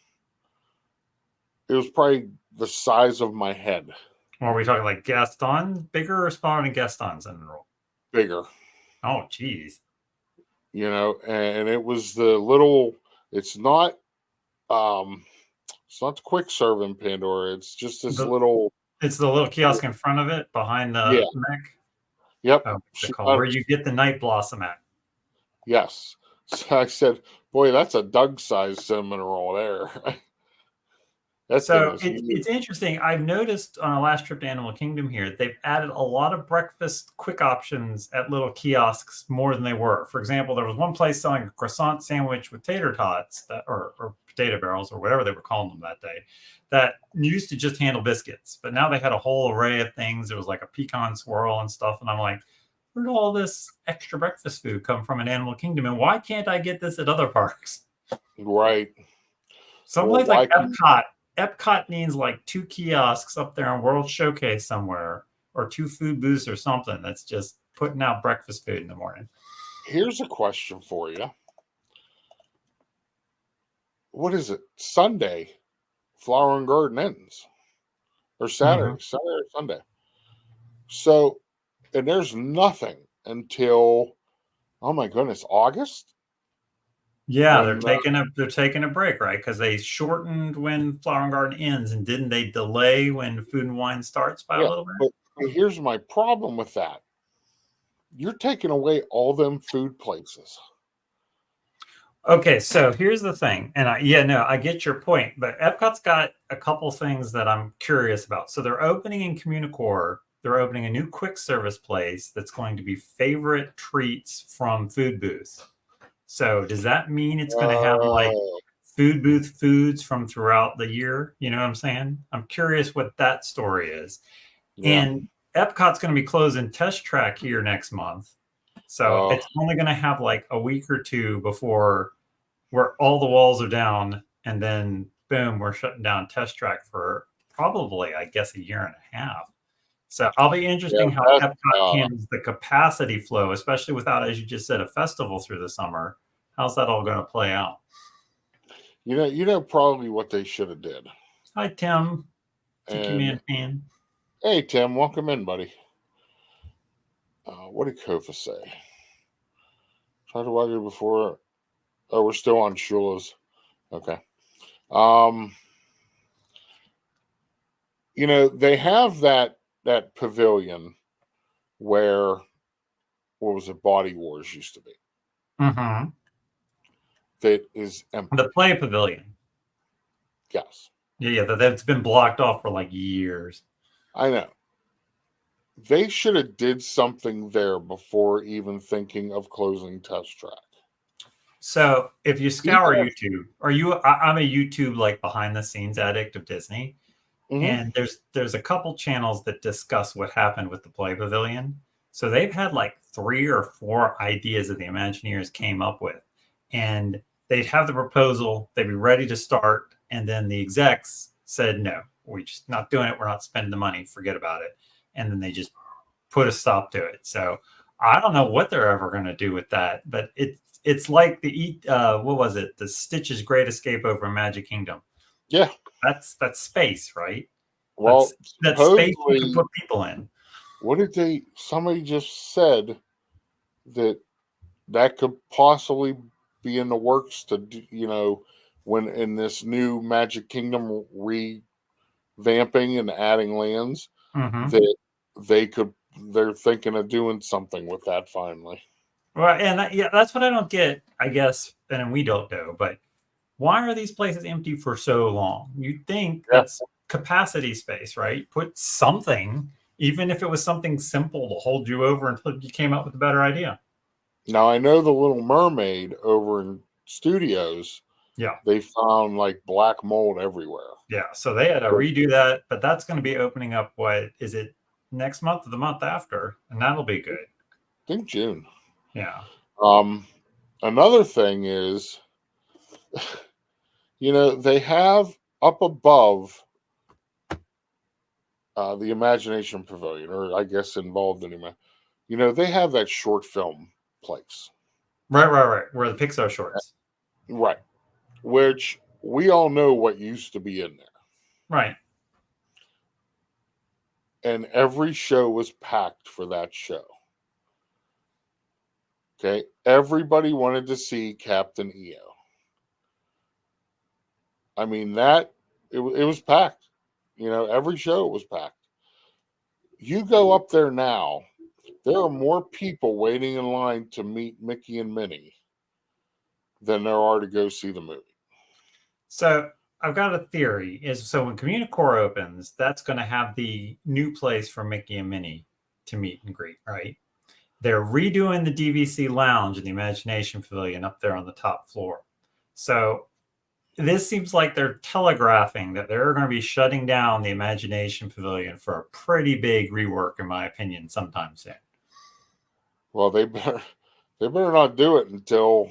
It was probably the size of my head.
Are we talking like Gaston, bigger or smaller than Gaston's in the roll?
Bigger.
Oh, geez.
And it was the little. It's not. It's not the quick serve in Pandora. It's just this little.
It's the little kiosk in front of it, behind the
Yeah.
neck.
Yep.
Oh, what's it called? Where you get the night blossom at.
Yes. So I said, "Boy, that's a Doug-sized cinnamon roll there."
So it's interesting. I've noticed on our last trip to Animal Kingdom here, they've added a lot of breakfast quick options at little kiosks more than they were. For example, there was one place selling a croissant sandwich with tater tots or potato barrels or whatever they were calling them that day, that used to just handle biscuits. But now they had a whole array of things. There was like a pecan swirl and stuff. And I'm like, where did all this extra breakfast food come from in Animal Kingdom? And why can't I get this at other parks?
Right.
Someplace like Epcot. Epcot needs like 2 kiosks up there in World Showcase somewhere, or 2 food booths or something that's just putting out breakfast food in the morning.
Here's a question for you. What is it? Sunday, Flower and Garden ends. Or Saturday, Saturday or Sunday. So, and there's nothing until, oh my goodness, August?
Yeah, they're taking a break, right? Because they shortened when Flower and Garden ends, and didn't they delay when Food and Wine starts by a little bit?
But here's my problem with that. You're taking away all them food places.
Okay, so here's the thing, and I get your point, but Epcot's got a couple things that I'm curious about. So they're opening in Communicore. They're opening a new quick service place that's going to be favorite treats from food booths. So does that mean it's going to have like food booth foods from throughout the year? You know what I'm saying? I'm curious what that story is. Yeah. And Epcot's going to be closing Test Track here next month. So it's only going to have like a week or two before where all the walls are down. And then boom, we're shutting down Test Track for probably, I guess, a year and a half. So I'll be interesting how Epcot handles the capacity flow, especially without, as you just said, a festival through the summer. How's that all going to play out?
You know probably what they should have did.
Hi, Tim. Tiki Man fan.
Hey, Tim. Welcome in, buddy. What did Kofa say? Tried to watch it before. Oh, we're still on Shula's. Okay. They have that pavilion where, what was it, Body Wars used to be.
Mm-hmm.
that is empty.
The play pavilion.
Yes.
Yeah, that's been blocked off for like years.
I know. They should have did something there before even thinking of closing Test Track.
So if you scour YouTube, I'm a YouTube like behind the scenes addict of Disney. And there's a couple channels that discuss what happened with the play pavilion. So they've had like 3 or 4 ideas that the Imagineers came up with. And they'd have the proposal, they'd be ready to start, and then the execs said, no, we're just not doing it. We're not spending the money. Forget about it. And then they just put a stop to it. So I don't know what they're ever going to do with that. But it's like what was it? The Stitch's Great Escape over Magic Kingdom.
Yeah.
That's space, right?
Well,
that's space you can put people in.
What did somebody just said that could possibly be in the works to do, when in this new Magic Kingdom revamping and adding lands, that they're thinking of doing something with that finally.
Right, and that's what I don't get, I guess, and we don't know, but why are these places empty for so long? You'd think that's capacity space, right? Put something, even if it was something simple to hold you over until you came up with a better idea.
Now, I know the Little Mermaid over in Studios, they found like black mold everywhere.
Yeah, so they had to redo that, but that's going to be opening up, what is it, next month or the month after? And that'll be good.
I think June.
Yeah.
Another thing is, they have up above the Imagination Pavilion, or I guess involved in it, they have that short film place.
Right. Where the Pixar shorts.
Right. Which we all know what used to be in there.
Right.
And every show was packed for that show. Okay. Everybody wanted to see Captain EO. I mean, it was packed. Every show was packed. You go up there now, there are more people waiting in line to meet Mickey and Minnie than there are to go see the movie.
So I've got a theory. So when Communicore opens, that's going to have the new place for Mickey and Minnie to meet and greet, right? They're redoing the DVC Lounge in the Imagination Pavilion up there on the top floor. So this seems like they're telegraphing that they're going to be shutting down the Imagination Pavilion for a pretty big rework, in my opinion, sometime soon.
Well, they better not do it until,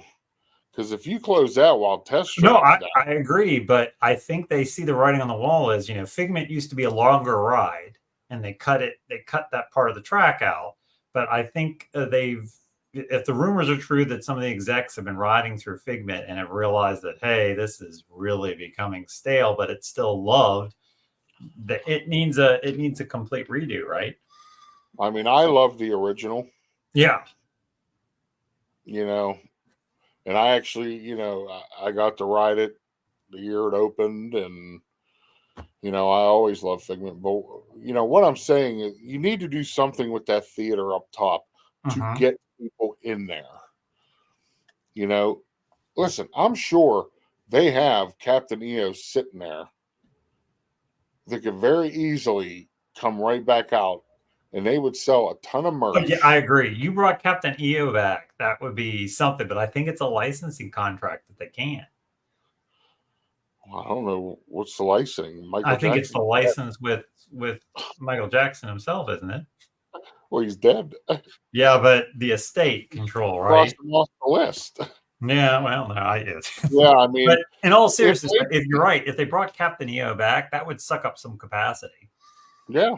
because if you close that while Test Track,
I agree, but I think they see the writing on the wall as, Figment used to be a longer ride, and they cut that part of the track out. But I think if the rumors are true that some of the execs have been riding through Figment and have realized that, hey, this is really becoming stale, but it's still loved, that it needs a complete redo, right?
I mean, I love the original.
Yeah.
And I actually, I got to ride it the year it opened, and I always love Figment. But what I'm saying is, you need to do something with that theater up top to get people in there. Listen, I'm sure they have Captain EO sitting there that could very easily come right back out, and they would sell a ton of merch.
Oh, yeah, I agree. You brought Captain EO back. That would be something, but I think it's a licensing contract that they can't.
I don't know what's the licensing.
I think it's the license with Michael Jackson himself, isn't it?
Well, he's dead.
Yeah, but the estate control, right?
Crossed him off the list.
Yeah, well, no, I did.
Yeah, I mean,
but in all seriousness, if you're right, if they brought Captain EO back, that would suck up some capacity.
Yeah.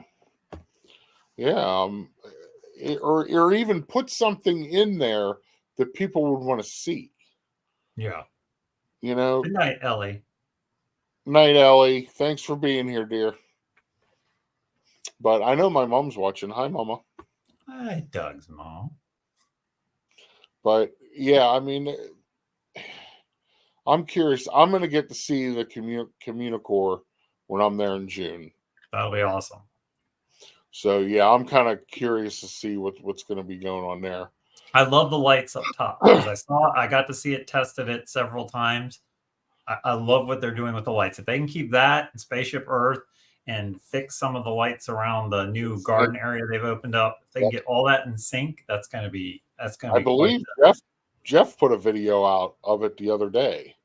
Or even put something in there that people would want to see.
Yeah.
Good
night, Ellie.
Night, Ellie. Thanks for being here, dear. But I know my mom's watching. Hi, Mama.
Hi, Doug's mom.
But yeah, I mean, I'm curious. I'm going to get to see the Communicore when I'm there in June.
That'll be awesome.
So yeah, I'm kind of curious to see what's going to be going on there.
I love the lights up top because I got to see it tested it several times. I love what they're doing with the lights. If they can keep that and Spaceship Earth and fix some of the lights around the new garden area they've opened up, if they can get all that in sync, that's going to be
I
quite
believe
the,
Jeff put a video out of it the other day,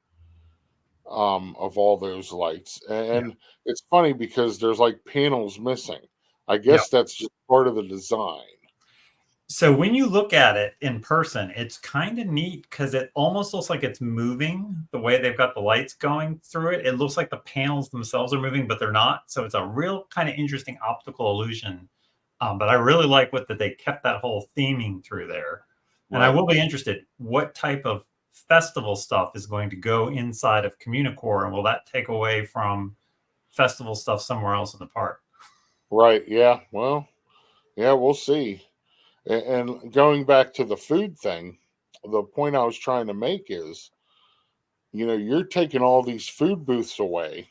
of all those lights,
yeah.
and it's funny because there's like panels missing. I
Yeah.
guess that's just part of the design.
So when you look at it in person, it's kind of neat because it almost looks like it's moving the way they've got the lights going through it. It looks like the panels themselves are moving, but they're not. So it's a real kind of interesting optical illusion. But I really like that they kept that whole theming through there. And I
Right.
will be interested what type of festival stuff is going to go inside of Communicore, and will that take away from festival stuff somewhere else in the park?
Right. Yeah. Well, yeah, we'll see. And going back to the food thing, the point I was trying to make is, you're taking all these food booths away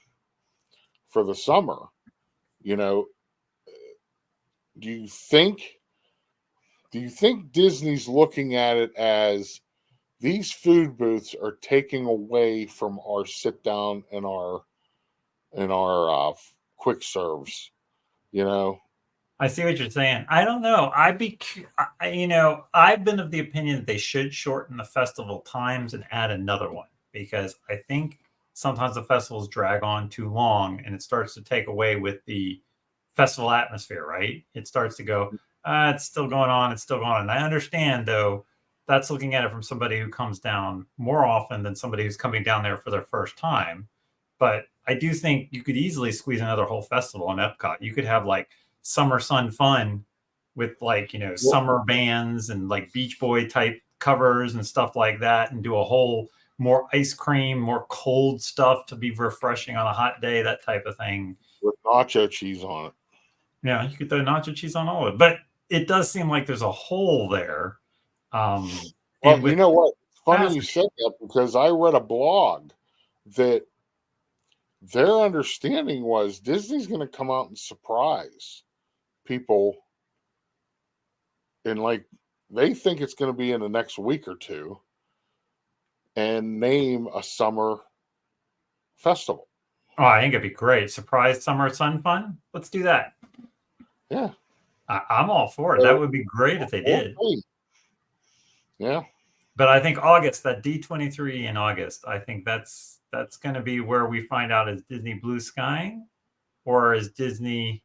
for the summer. You know, do you think Disney's looking at it as these food booths are taking away from our sit down and our quick serves? You know,
I see what you're saying. I don't know. I've been of the opinion that they should shorten the festival times and add another one because I think sometimes the festivals drag on too long and it starts to take away with the festival atmosphere, right? It starts to go, it's still going on, it's still going on. And I understand though, that's looking at it from somebody who comes down more often than somebody who's coming down there for their first time. But I do think you could easily squeeze another whole festival in Epcot. You could have like Summer Sun Fun with summer bands and like Beach Boy type covers and stuff like that, and do a whole more ice cream, more cold stuff to be refreshing on a hot day, that type of thing.
with nacho cheese on it.
Yeah, you could throw nacho cheese on all of it, but it does seem like there's a hole there.
Well,
And
you
with
know what? Funny you
capacity,
said that because I read a blog that their understanding was Disney's going to come out and surprise people in like they think it's going to be in the next week or two and name a summer festival.
oh, I think it'd be great. Surprise Summer Sun Fun. Let's do that.
Yeah.
I'm all for it. That
So
would be great if they
we'll
did.
see. Yeah.
But I think August, that D23 in August, I think that's going to be where we find out, is Disney blue skying, or is Disney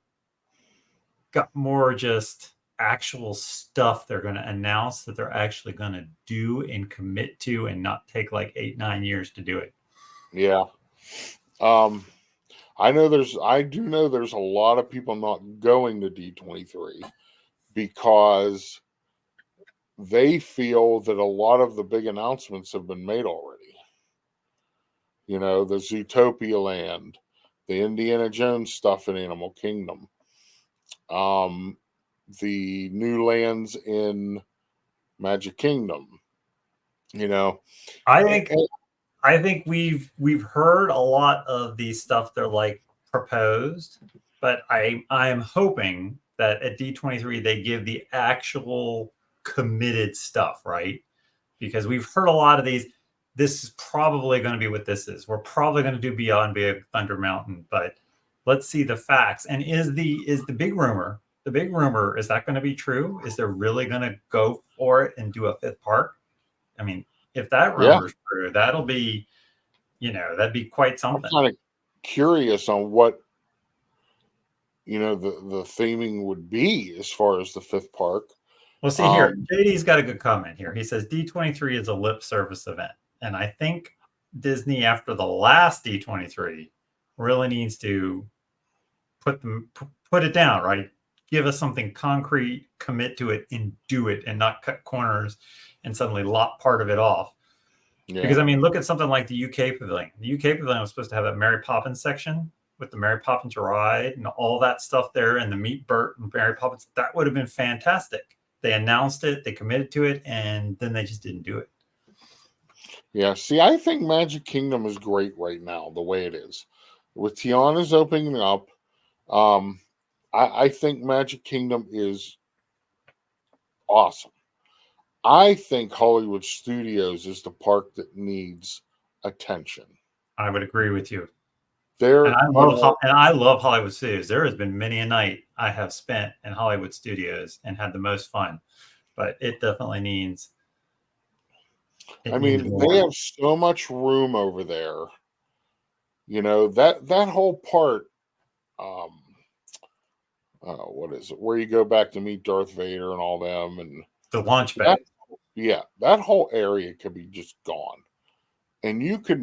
got more just actual stuff they're going to announce that they're actually going to do and commit to, and not take like 8-9 years to do it.
Yeah. I do know there's a lot of people not going to D23 because they feel that a lot of the big announcements have been made already. The Zootopia Land, the Indiana Jones stuff in Animal Kingdom, the new lands in Magic Kingdom.
I
And-
think I think we've heard a lot of the stuff they're like proposed, but I'm hoping that at D23 they give the actual committed stuff, right? Because we've heard a lot of these. This is probably going to be what this is. We're probably going to do Beyond Big Thunder Mountain, but let's see the facts. And is the big rumor? The big rumor, is that going to be true? Is they're really going to go for it and do a fifth park? I mean, if that
yeah,
rumor is true, that'd be quite
I'm
something.
kind of curious on what the theming would be as far as the fifth park.
Well, see here,
Um,
JD's got a good comment here. He says D23 is a lip service event, and I think Disney, after the last D23, really needs to put it down, right? Give us something concrete, commit to it, and do it, and not cut corners and suddenly lop part of it off. Because
yeah,
I mean, look at something like the UK Pavilion. The UK Pavilion was supposed to have a Mary Poppins section with the Mary Poppins ride and all that stuff there, and the Meet Bert and Mary Poppins. That would have been fantastic. They announced it, they committed to it, and then they just didn't do it.
yeah. See, I think Magic Kingdom is great right now, the way it is. With Tiana's opening up, um, I think Magic Kingdom is awesome. I think Hollywood Studios is the park that needs attention.
I would agree with you.
There,
And I love Hollywood Studios. There has been many a night I have spent in Hollywood Studios and had the most fun. But it definitely needs.
I mean, they have so much room over there. That whole part. What is it? Where you go back to meet Darth Vader and all them, and
the launch pad.
That whole area could be just gone, and you could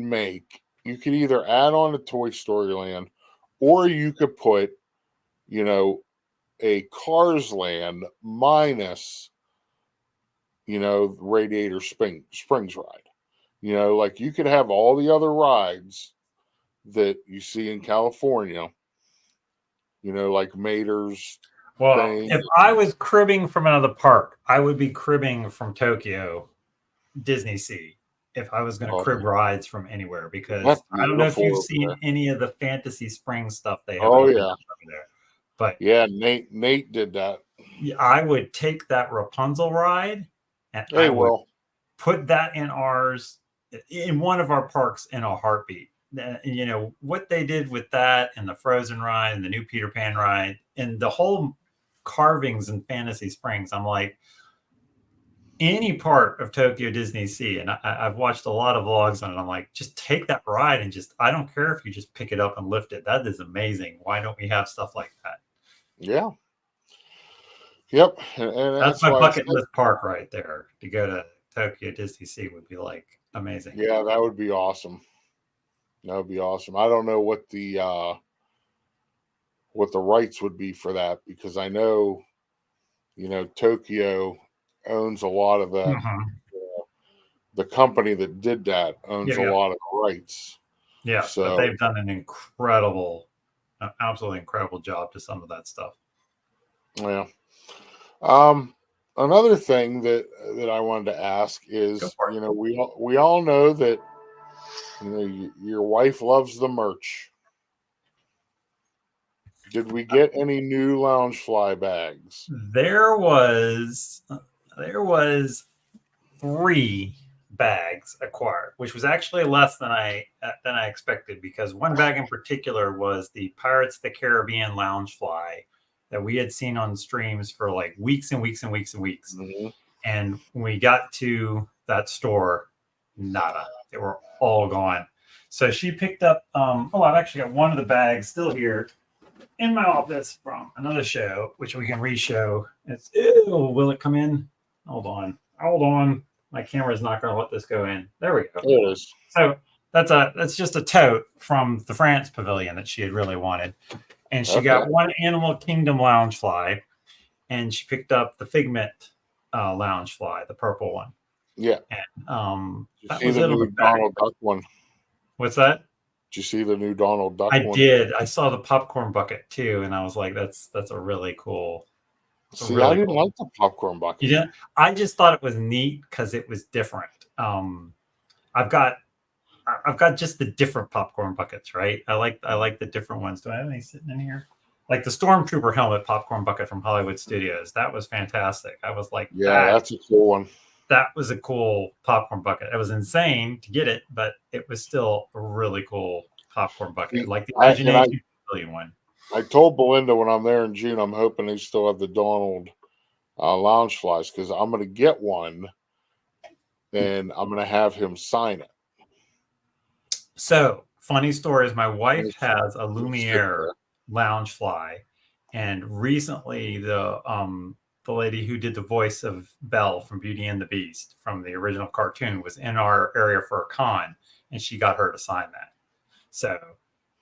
either add on to Toy Story Land, or you could put, a Cars Land minus, Radiator Springs ride. Like you could have all the other rides that you see in California, like Mater's.
Well, if I was cribbing from another park, I would be cribbing from Tokyo Disney Sea if I was going to crib rides from anywhere, because I don't know if you've seen any of the Fantasy Springs stuff they have over there. But
yeah, Nate did that.
I would take that Rapunzel ride and I would put that in one of our parks in a heartbeat. What they did with that and the Frozen ride and the new Peter Pan ride and the whole carvings in Fantasy Springs. I'm like, any part of Tokyo Disney Sea, and I've watched a lot of vlogs on it. I'm like, just take that ride and I don't care if you just pick it up and lift it. That is amazing. Why don't we have stuff like that?
Yeah. Yep. And
that's my bucket list park right there. To go to Tokyo Disney Sea would be like amazing.
Yeah, that would be awesome. That would be awesome. I don't know what the rights would be for that, because I know, Tokyo owns a lot of that.
Mm-hmm.
The company that did that owns a lot of the rights.
Yeah, so but they've done an absolutely incredible job to some of that stuff.
Yeah. Another thing that I wanted to ask is, we all know that, your wife loves the merch. Did we get any new Loungefly bags?
There was 3 bags acquired, which was actually less than I expected, because one bag in particular was the Pirates of the Caribbean Loungefly that we had seen on streams for like weeks and weeks and weeks and weeks.
Mm-hmm.
And when we got to that store, nada. They were all gone. So she picked up, I've actually got one of the bags still here in my office from another show, which we can re-show. Will it come in? Hold on. My camera's not going to let this go in. There we go.
It is.
So that's just a tote from the France pavilion that she had really wanted. And she got one Animal Kingdom Loungefly, and she picked up the Figment Loungefly, the purple one.
Yeah.
And
that was the new Donald Duck one.
What's that?
Did you see the new Donald Duck one?
I did. I saw the popcorn bucket too, and I was like, that's a really cool.
See, really I didn't like the popcorn bucket.
You didn't? I just thought it was neat because it was different. I've got just the different popcorn buckets, right? I like the different ones. Do I have any sitting in here? Like the Stormtrooper helmet popcorn bucket from Hollywood Studios. That was fantastic. I was like,
yeah, that's a cool one.
That was a cool popcorn bucket. It was insane to get it, but it was still a really cool popcorn bucket, like the Imagination Pavilion one.
I told Belinda when I'm there in June, I'm hoping they still have the Donald Loungeflies, because I'm going to get one and I'm going to have him sign it.
So, funny story is my wife has a Lumiere Loungefly, and recently the lady who did the voice of Belle from Beauty and the Beast from the original cartoon was in our area for a con, and she got her to sign that. So,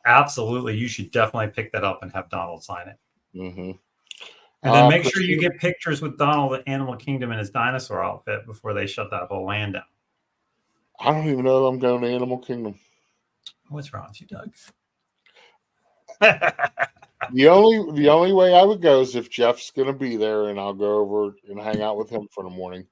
absolutely, you should definitely pick that up and have Donald sign it.
Mm-hmm.
And then make sure you get pictures with Donald at Animal Kingdom in his dinosaur outfit before they shut that whole land down.
I don't even know I'm going to Animal Kingdom.
What's wrong with you, Doug?
The only way I would go is if Jeff's going to be there, and I'll go over and hang out with him for the morning.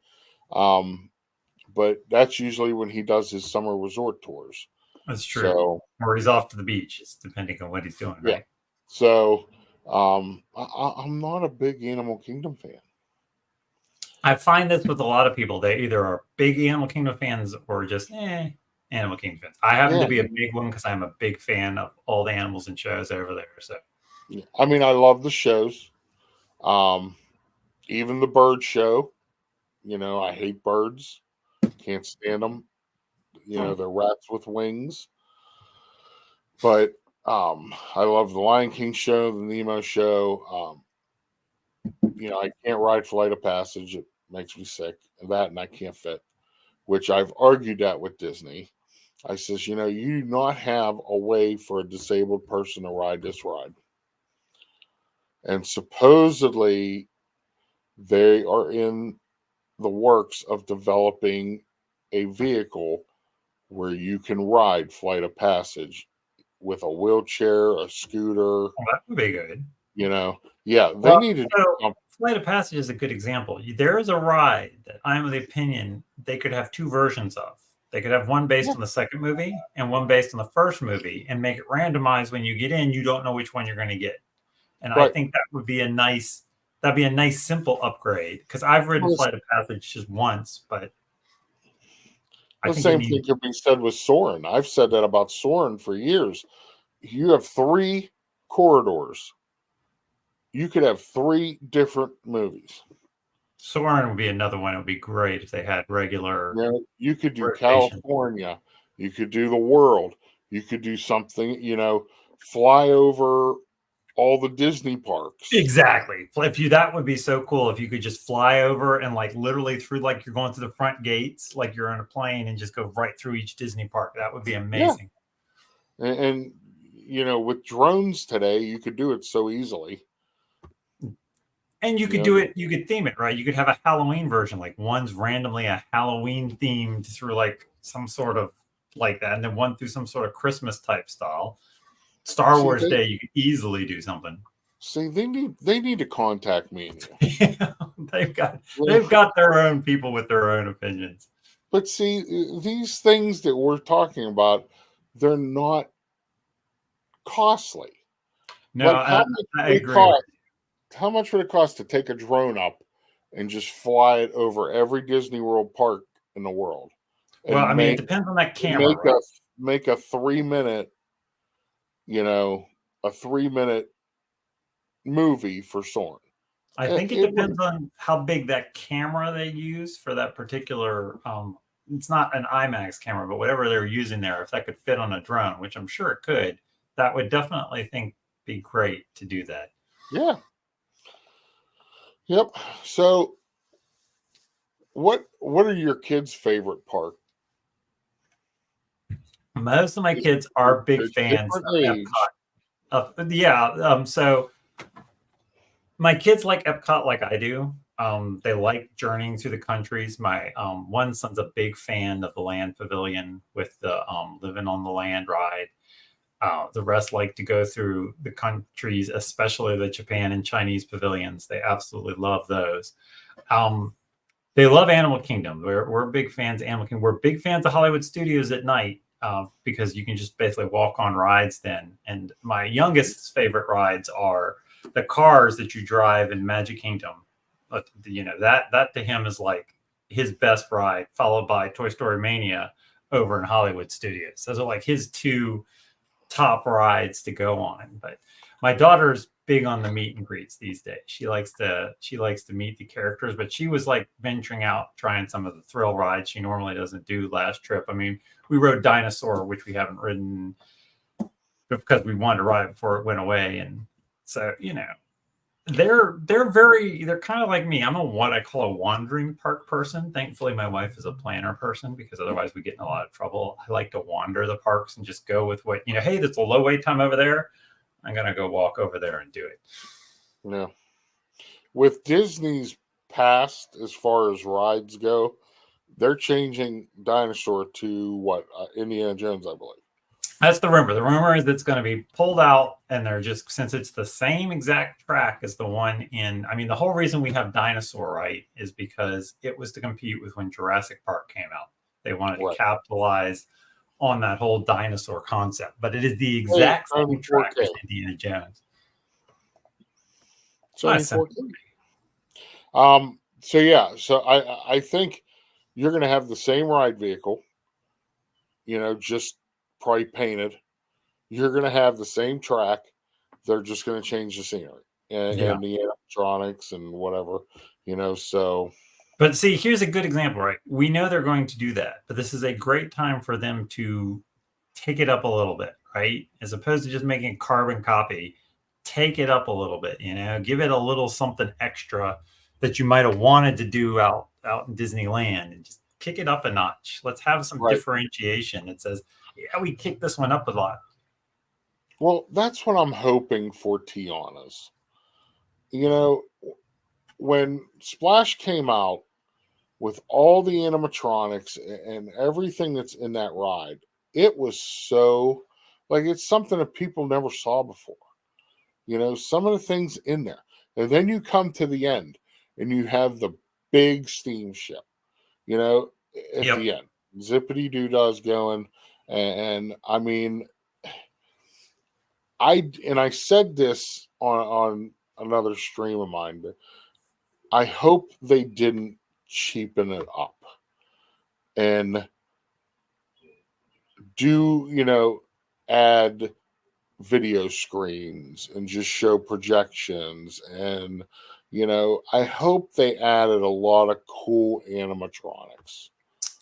But that's usually when he does his summer resort tours.
That's true. So, or he's off to the beach, it's depending on what he's doing, right?
Yeah. So I'm not a big Animal Kingdom fan.
I find this with a lot of people. They either are big Animal Kingdom fans or just Animal Kingdom fans. I happen
Yeah,
to be a big one because I'm a big fan of all the animals and shows over there. So
I mean, I love the shows. Um, even the bird show. You know, I hate birds. Can't stand them. You know, they're rats with wings. But I love the Lion King show, the Nemo show. You know, I can't ride Flight of Passage. It makes me sick. And I can't fit, which I've argued that with Disney. I says, you know, you do not have a way for a disabled person to ride this ride. And supposedly they are in the works of developing a vehicle where you can ride Flight of Passage with a wheelchair, a scooter,
that would be good.
you know. Yeah, they
Well,
need to do
so
something.
Flight of Passage is a good example. There is a ride that I'm of the opinion they could have two versions of. They could have one based
Yeah,
on the second movie and one based on the first movie and make it randomized. When you get in, you don't know which one you're going to get. And I
right.
think that'd be a nice simple upgrade because I've ridden
Well,
Flight of Passage just once, but I
the
think it
same
needs.
thing could be said with Soren. I've said that about Soren for years. You have 3 corridors. You could have 3 different movies.
Soarin' would be another one. It would be great if they had regular
You know, you could do
rotation.
California. You could do the world. You could do something, you know, fly over all the Disney parks.
Exactly. If you that would be so cool if you could just fly over and like literally through like you're going through the front gates, like you're in a plane and just go right through each Disney park. That would be
Yeah.
amazing.
And you know, with drones today, you could do it so easily.
And you could
You
do
know,
it, you could theme it, right? You could have a Halloween version, like one's randomly a Halloween themed through like some sort of like that, and then one through some sort of Christmas type style. Star
see
Wars
they
Day, you could easily do something.
they need to contact me and you.
they've got
Well,
they've got their own people with their own opinions.
but see, these things that we're talking about, they're not costly.
No,
Like
I,
how much
I
would it
agree with
cost? How much would it cost to take a drone up and just fly it over every Disney World park in the world
you. Well,
and
I mean, it depends on that camera,
make
right?
a 3 minute, you know, a 3 minute movie for Soren?
I think it
It would,
depends on how big that camera they use for that particular. It's not an IMAX camera, but whatever they're using there, if that could fit on a drone, which I'm sure it could, that would definitely think be great to do that.
yeah, yep. So, what are your kids' favorite park?
Most of my
It's,
kids are big
it's
fans
different
of
age.
Epcot. Yeah. So my kids like Epcot like I do. They like journeying through the countries. My one son's a big fan of the Land Pavilion with the Living on the Land ride. The rest like to go through the countries, especially the Japan and Chinese pavilions. They absolutely love those. Um, they love Animal Kingdom. We're big fans of Animal Kingdom. We're big fans of Hollywood Studios at night because you can just basically walk on rides then. And my youngest's favorite rides are the cars that you drive in Magic Kingdom. You know, that to him is like his best ride, followed by Toy Story Mania over in Hollywood Studios. Those are like his two top rides to go on. But my daughter's big on the meet and greets these days. She likes to meet the characters, but she was like venturing out, trying some of the thrill rides she normally doesn't do last trip. I mean, we rode Dinosaur, which we haven't ridden because we wanted to ride it before it went away. And so, you know, they're kind of like me. I'm a what I call a wandering park person. Thankfully, my wife is a planner person because otherwise we get in a lot of trouble. I like to wander the parks and just go with what, you know, hey, there's a low wait time over there. I'm gonna go walk over there and do it.
Yeah. With Disney's past, as far as rides go, they're changing Dinosaur to what, Indiana Jones, I believe.
That's the rumor. The rumor is it's going to be pulled out, and they're just since it's the same exact track as the one in. I mean, the whole reason we have Dinosaur, right, is because it was to compete with when Jurassic Park came out. They wanted to
Right.
capitalize on that whole dinosaur concept, but it is the
Hey,
exact
it's only
same track
4K.
as Indiana Jones.
It's
Oh,
only
that's
4K. Um, So yeah, so I think you're going to have the same ride vehicle, just probably painted. You're going to have the same track. They're just going to change the scenery
Yeah.
and the animatronics and whatever, So
But see, here's a good example, right? We know they're going to do that, but this is a great time for them to take it up a little bit, right? As opposed to just making a carbon copy, take it up a little bit, give it a little something extra that you might have wanted to do out in Disneyland and just kick it up a notch. Let's have some
right.
differentiation that says, yeah, we kicked this one up a lot.
Well, that's what I'm hoping for Tiana's. When Splash came out with all the animatronics and everything that's in that ride, it was so like it's something that people never saw before. Some of the things in there. And then you come to the end and you have the big steamship, at
Yep.
the end. Zip-a-Dee-Doo going. And I mean, I said this on another stream of mine, but I hope they didn't cheapen it up and add video screens and just show projections. And I hope they added a lot of cool animatronics.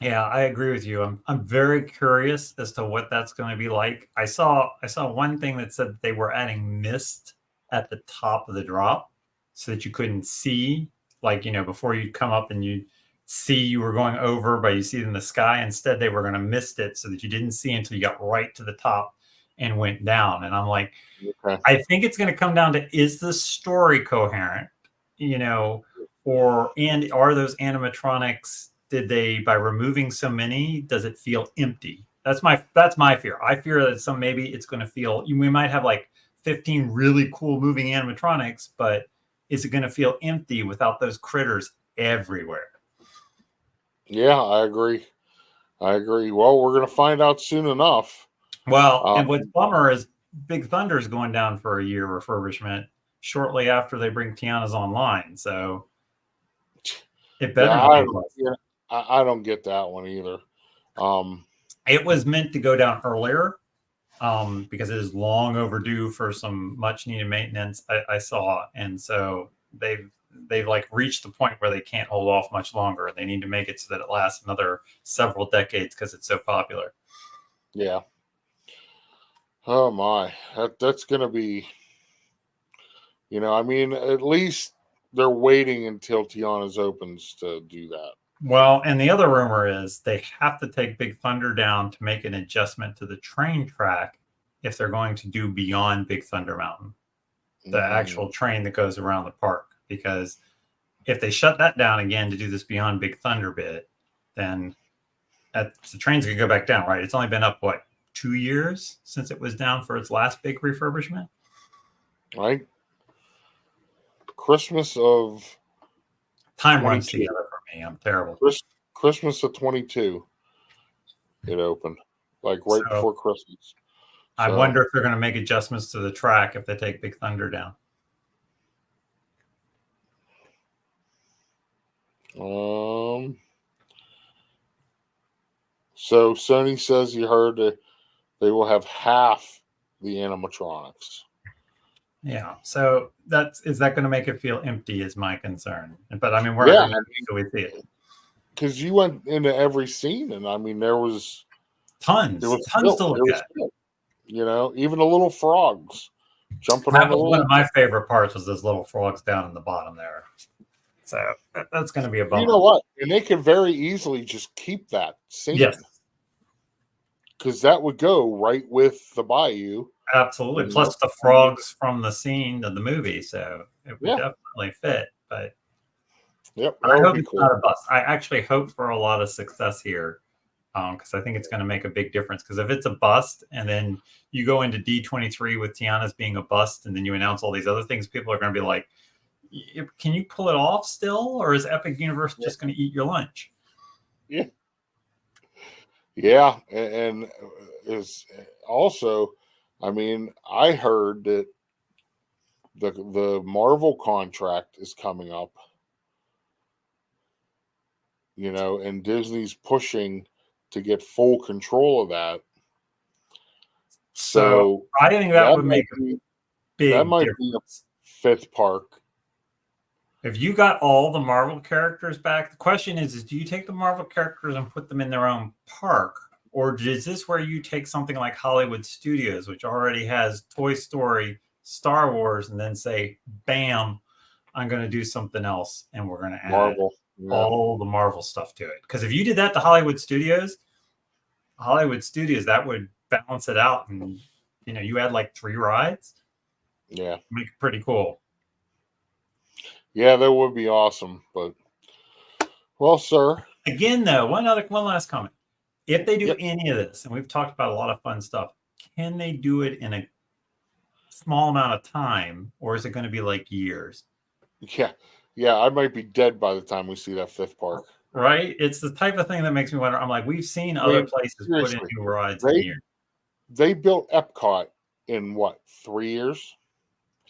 Yeah, I agree with you. I'm very curious as to what that's going to be like. I saw one thing that said that they were adding mist at the top of the drop so that you couldn't see, like, before you come up and you see you were going over, but you see it in the sky. Instead, they were going to mist it so that you didn't see until you got right to the top and went down. And I'm like,
Okay.
I think it's going to come down to, is the story coherent, and are those animatronics, did they, by removing so many, does it feel empty? That's my fear. I fear that maybe it's going to feel, we might have like 15 really cool moving animatronics, but is it going to feel empty without those critters everywhere?
Yeah, I agree. Well, we're going to find out soon enough.
Well, and what's bummer is Big Thunder is going down for a year refurbishment shortly after they bring Tiana's online. So it better not be.
I don't get that one either.
It was meant to go down earlier because it is long overdue for some much needed maintenance. I saw, and so they've like reached the point where they can't hold off much longer. They need to make it so that it lasts another several decades because it's so popular.
Yeah. Oh my, that's gonna be. I mean, at least they're waiting until Tiana's opens to do that.
Well, and the other rumor is they have to take Big Thunder down to make an adjustment to the train track if they're going to do beyond Big Thunder Mountain, the actual train that goes around the park. Because if they shut that down again to do this beyond Big Thunder bit, then the train's gonna go back down, right? It's only been up, what, 2 years since it was down for its last big refurbishment?
Right. Christmas of
time runs together for me. I'm terrible.
Christmas of 22, it opened, like right before Christmas.
I wonder if they're going to make adjustments to the track if they take Big Thunder down.
So Sony says you heard that they will have half the animatronics.
Yeah. So is that going to make it feel empty is my concern. But I mean, we're not going to we see it.
Because you went into every scene and I mean, there was
tons to look at.
Even the little frogs jumping
that
on
was one of my favorite parts was those little frogs down in the bottom there. So that's going to be a bummer.
You know what? And they could very easily just keep that scene.
Yes.
Because that would go right with the bayou.
Absolutely. Plus the frogs from the scene of the movie. So it would definitely fit. But I hope it's not a bust. I actually hope for a lot of success here. Because I think it's going to make a big difference. Because if it's a bust and then you go into D23 with Tiana's being a bust and then you announce all these other things, people are going to be like, can you pull it off still? Or is Epic Universe just going to eat your lunch?
Yeah. Yeah. And is also, I mean, I heard that the Marvel contract is coming up. and Disney's pushing to get full control of that. So
I think that would make a big
might
difference.
Be a 5th park.
If you got all the Marvel characters back, the question is do you take the Marvel characters and put them in their own park? Or is this where you take something like Hollywood Studios, which already has Toy Story, Star Wars, and then say, bam, I'm going to do something else, and we're going to add
Marvel.
all the Marvel stuff to it? Because if you did that to Hollywood Studios, that would balance it out, and you add like 3 rides.
Yeah,
make it pretty cool.
Yeah, that would be awesome. But well, sir.
Again, though, one last comment. If they do any of this, and we've talked about a lot of fun stuff, can they do it in a small amount of time, or is it going to be like years?
Yeah, I might be dead by the time we see that 5th park.
Right? It's the type of thing that makes me wonder. I'm like, we've seen other places put in new rides in years.
They built Epcot in what, 3 years?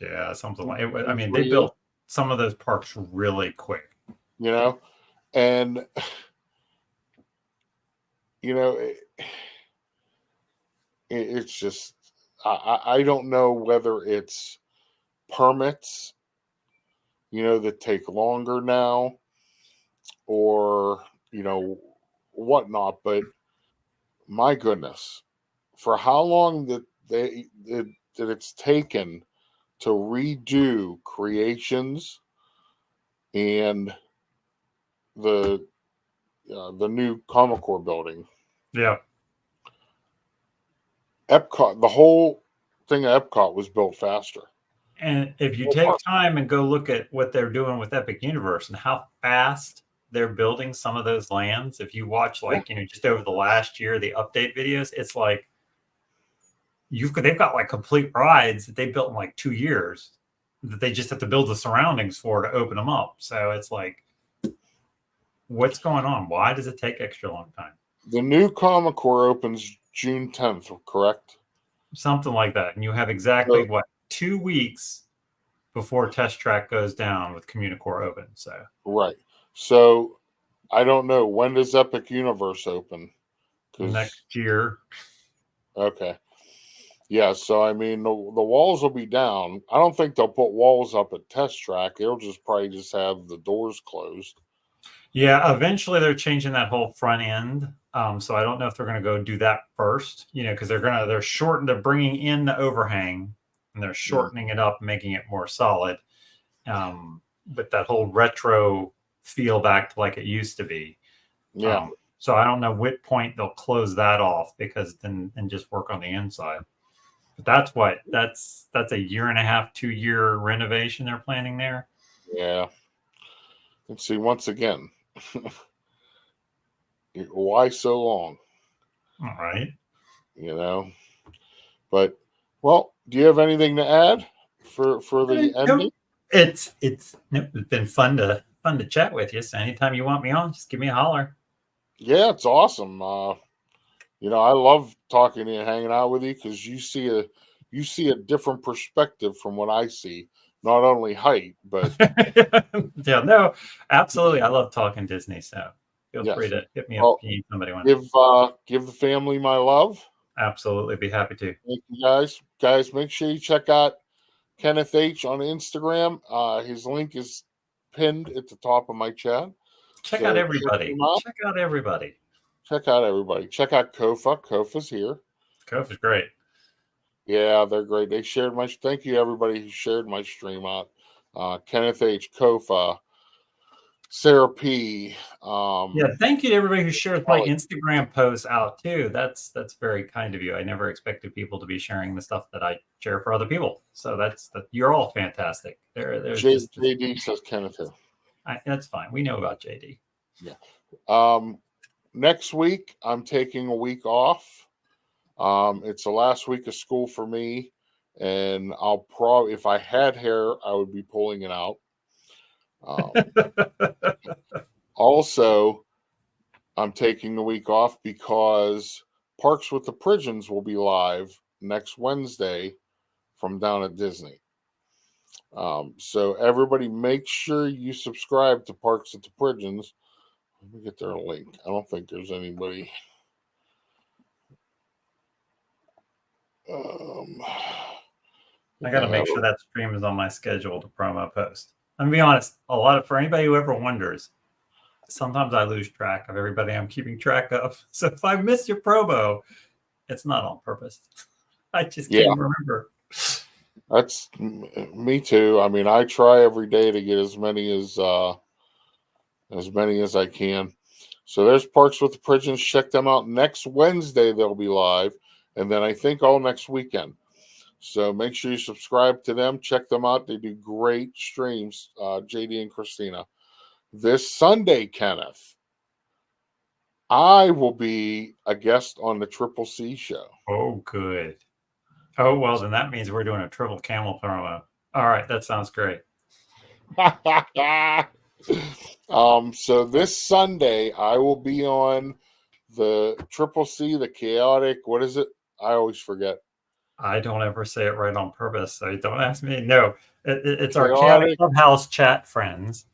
Yeah, something like it. I mean, they built some of those parks really quick.
And it's just I don't know whether it's permits, that take longer now, or whatnot. But my goodness, for how long that it's taken to redo Creations and the new Comic Core building.
Yeah.
Epcot, the whole thing of Epcot was built faster.
And if you take time and go look at what they're doing with Epic Universe and how fast they're building some of those lands, if you watch just over the last year, the update videos, it's like they've got like complete rides that they built in like 2 years that they just have to build the surroundings for to open them up. So it's like, what's going on? Why does it take extra long time?
The new Comic Core opens June 10th, correct?
Something like that. And you have exactly 2 weeks before Test Track goes down with Communicore open. So
right. So I don't know, when does Epic Universe open?
Next year.
Okay. Yeah, so I mean the walls will be down. I don't think they'll put walls up at Test Track. They'll probably just have the doors closed.
Yeah, eventually they're changing that whole front end. So I don't know if they're going to go do that first, because they're bringing in the overhang and they're shortening it up, making it more solid. With that whole retro feel back to like it used to be.
Yeah.
So I don't know what point they'll close that off and just work on the inside. But that's a 1.5 year, 2 year renovation they're planning there.
Yeah. Let's see, once again, why so long?
All right.
But well, do you have anything to add for the ending?
It's been fun to chat with you. So anytime you want me on, just give me a holler.
Yeah, it's awesome. I love talking to you, hanging out with you, because you see a different perspective from what I see. Not only height, but
yeah, no, absolutely. I love talking Disney, so feel free to hit me up if you need somebody.
Give the family my love.
Absolutely, be happy to.
Thank you, guys. Guys, make sure you check out Kenneth H on Instagram. His link is pinned at the top of my chat.
Check out everybody. Check out everybody.
Check out Kofa. Kofa's here.
Kofa's great.
Yeah, they're great. They shared thank you everybody who shared my stream out. Kenneth H, Kofa, Sarah P.
Thank you to everybody who shares my Instagram posts out too. That's very kind of you. I never expected people to be sharing the stuff that I share for other people. So you're all fantastic.
JD says Kenneth here.
That's fine. We know about JD.
Yeah. Next week I'm taking a week off. It's the last week of school for me, and I'll probably, if I had hair, I would be pulling it out. Also, I'm taking the week off because Parks with the Pigeons will be live next Wednesday from down at Disney. So everybody make sure you subscribe to Parks with the Pigeons Let me get their link. I don't think there's anybody.
I got to make sure that stream is on my schedule to promo post. I'm gonna be honest. For anybody who ever wonders, sometimes I lose track of everybody I'm keeping track of. So if I miss your promo, it's not on purpose. I just can't remember.
That's me too. I mean, I try every day to get as many as I can. So there's Parks with the Pigeons. Check them out next Wednesday. They'll be live, and then I think all next weekend. So make sure you subscribe to them. Check them out. They do great streams. JD and Christina. This Sunday, Kenneth, I will be a guest on the Triple C show.
Oh, good. Oh, well, then that means we're doing a triple camel promo. All right, that sounds great.
So this Sunday, I will be on the Triple C, the Chaotic. What is it? I always forget.
I don't ever say it right on purpose, so don't ask me. No, it's our Chaotic Clubhouse chat friends.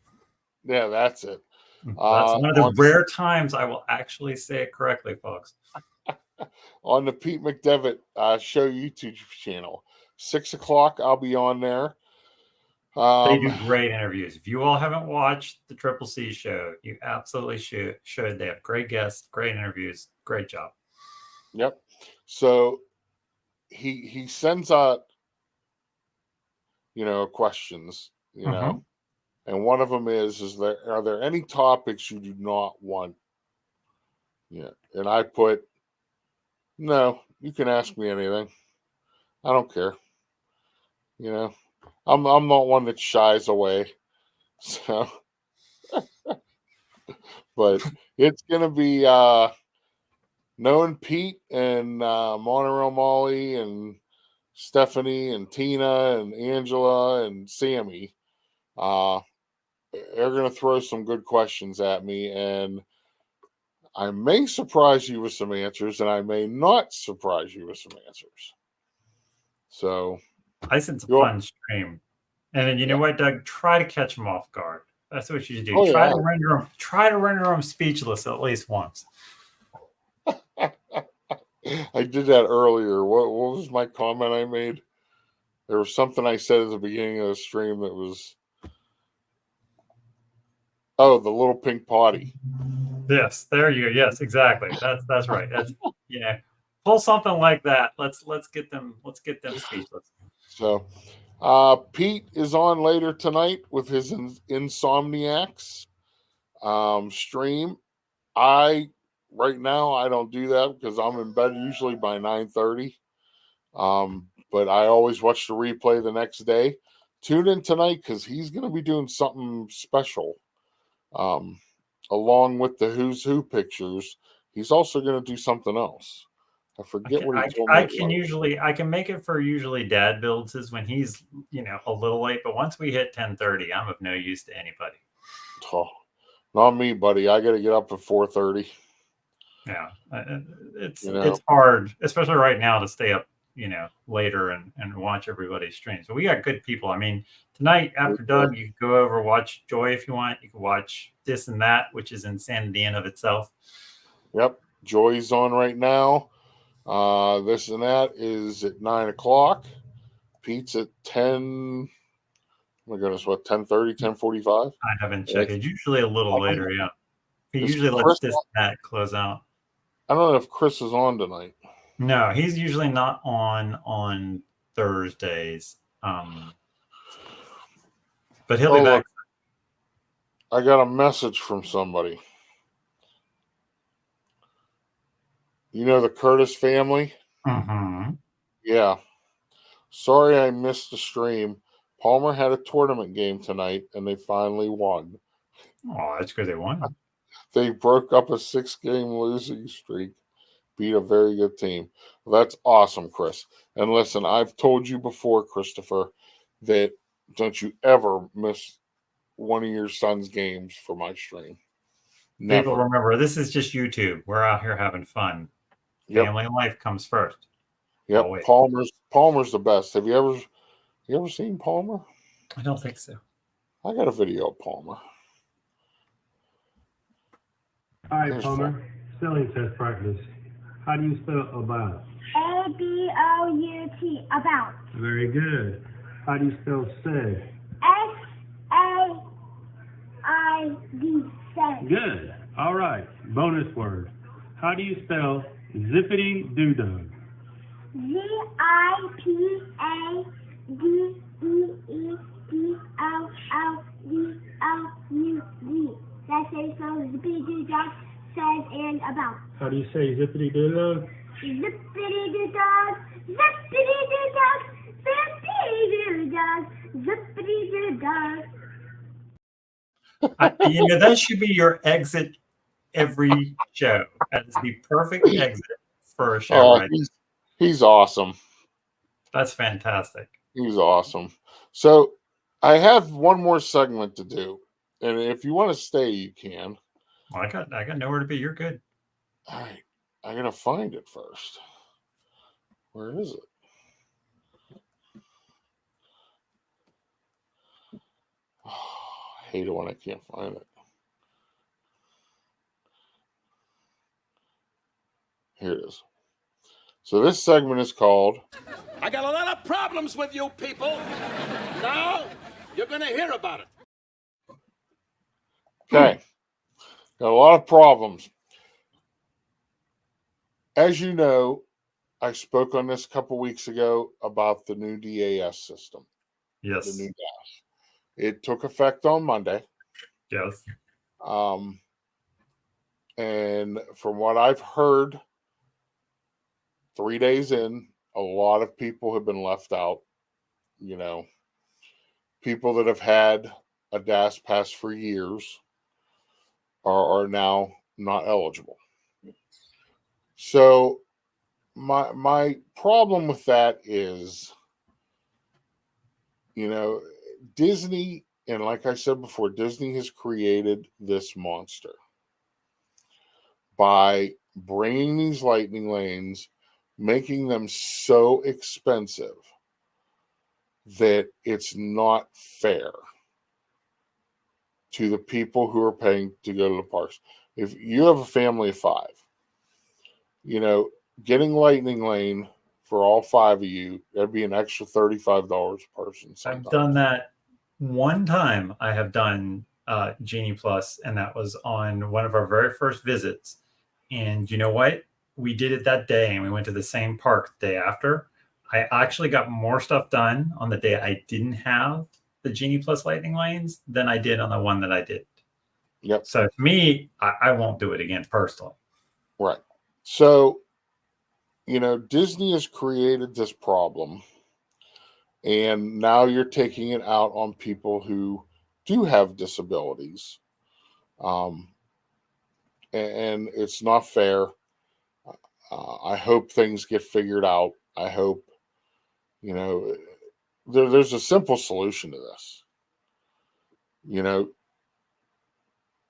Yeah, that's it.
That's one of the rare times I will actually say it correctly, folks.
On the Pete McDevitt show YouTube channel, 6 o'clock. I'll be on there.
They do great interviews. If you all haven't watched the Triple C show, you absolutely should. They have great guests, great interviews, great job.
Yep. So he sends out, questions, and one of them are there any topics you do not want? Yeah. And I put, no, you can ask me anything. I don't care. I'm not one that shies away. So, but it's gonna be knowing Pete and Monorail Molly and Stephanie and Tina and Angela and Sammy. They're gonna throw some good questions at me, and I may surprise you with some answers, and I may not surprise you with some answers. So
I think it's a fun stream. And then you know what, Doug? Try to catch them off guard. That's what you do. Try to render them speechless at least once.
I did that earlier. What was my comment I made? There was something I said at the beginning of the stream that was, the little pink potty.
Yes, there you go. Yes, exactly. That's right. Pull something like that. Let's get them speechless.
So Pete is on later tonight with his Insomniacs stream. Right now I don't do that because I'm in bed usually by 9:30. But I always watch the replay the next day. Tune in tonight because he's going to be doing something special. Along with the Who's Who pictures, he's also going to do something else. I forget what he told me.
I can make it for usually dad builds is when he's a little late, but once we hit 10:30, I'm of no use to anybody.
Oh, not me, buddy. I got to get up at 4:30.
Yeah, it's hard, especially right now, to stay up later and watch everybody's streams. But we got good people. I mean, tonight after Doug, you can go over watch Joy if you want. You can watch This and That, which is insanity in of itself.
Yep, Joy's on right now. This and That is at 9 o'clock. Pete's at 10. Oh my goodness, what, 10:30, 10:45?
I haven't checked. It's usually a little later, yeah. He usually lets This and That close out.
I don't know if Chris is on tonight.
No, he's usually not on Thursdays. But he'll be back.
Look, I got a message from somebody. You know the Curtis family?
Mm-hmm.
Yeah. Sorry I missed the stream. Palmer had a tournament game tonight, and they finally won.
Oh, that's good they won.
They broke up a 6-game losing streak. Beat a very good team. Well, that's awesome, Chris. And listen, I've told you before, Christopher, that don't you ever miss one of your son's games for my stream. Never.
People remember, this is just YouTube. We're out here having fun. Family life comes first.
Yep. Always. Palmer's the best. Have you ever seen Palmer?
I don't think so.
I got a video of Palmer.
All right,
There's
Palmer.
fun.
Spelling test practice. How do you spell about?
A-B-O-U-T, about.
Very good. How do you spell say?
S-A-I-D, say.
Good. All right. Bonus word. How do you spell Zippity-Doo-Dug?
Z-I-P-A-D-E-E-D-O-O-D-O-U-G. That's how you spell zippity-doo-dah, says, and about.
How do you say Zippity-Doo-Dug?
Zippity-doo-dah, zippity-doo-dah, zippity-doo-dah, zippity-doo-dah.
That should be your exit every show. That is the perfect exit for a show,
Oh,
right?
he's awesome.
That's fantastic.
He's awesome. So I have one more segment to do, and if you want to stay, you can.
Well, I got nowhere to be. You're good.
All right, I'm gonna find it first. Where is it? Oh, I hate it when I can't find it. Here it is. So this segment is called
I got a lot of problems with you people. Now you're going to hear about it.
Okay. Got a lot of problems. As you know, I spoke on this a couple weeks ago about the new DAS system, the
Yes.
new DAS. It took effect on Monday.
Yes.
And from what I've heard, 3 days in, a lot of people have been left out. You know, people that have had a DAS pass for years are now not eligible. So my problem with that is, you know, Disney, and like I said before, Disney has created this monster by bringing these lightning lanes, making them so expensive that it's not fair to the people who are paying to go to the parks. If you have a family of 5, you know, getting lightning lane for all 5 of you, that'd be an extra $35 a person. Sometimes.
I've done that one time. I have done Genie Plus, and that was on one of our very first visits. And you know what? We did it that day, and we went to the same park the day after. I actually got more stuff done on the day I didn't have the Genie Plus lightning lanes than I did on the one that I did.
Yep.
So to me, I won't do it again personally.
Right. So, you know, Disney has created this problem, and now you're taking it out on people who do have disabilities. And it's not fair. I hope things get figured out. I hope, you know, there's a simple solution to this. You know,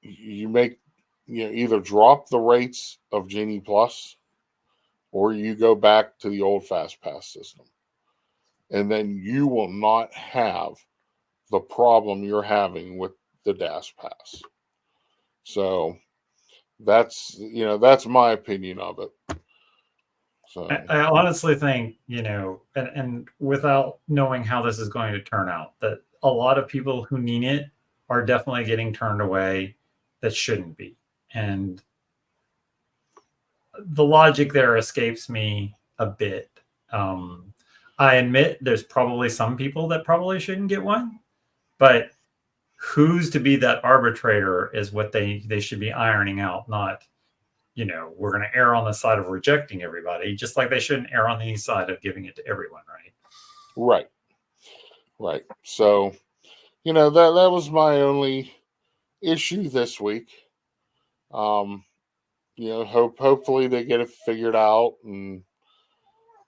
you either drop the rates of Genie Plus, or you go back to the old Fast Pass system, and then you will not have the problem you're having with the DAS Pass. So that's my opinion of it. So
I honestly think, you know, and without knowing how this is going to turn out, that a lot of people who need it are definitely getting turned away that shouldn't be. And the logic there escapes me a bit. I admit there's probably some people that probably shouldn't get one, but who's to be that arbitrator is what they should be ironing out, not, you know, we're going to err on the side of rejecting everybody, just like they shouldn't err on the side of giving it to everyone, right?
Right. So, you know, that was my only issue this week. You know, hopefully they get it figured out, and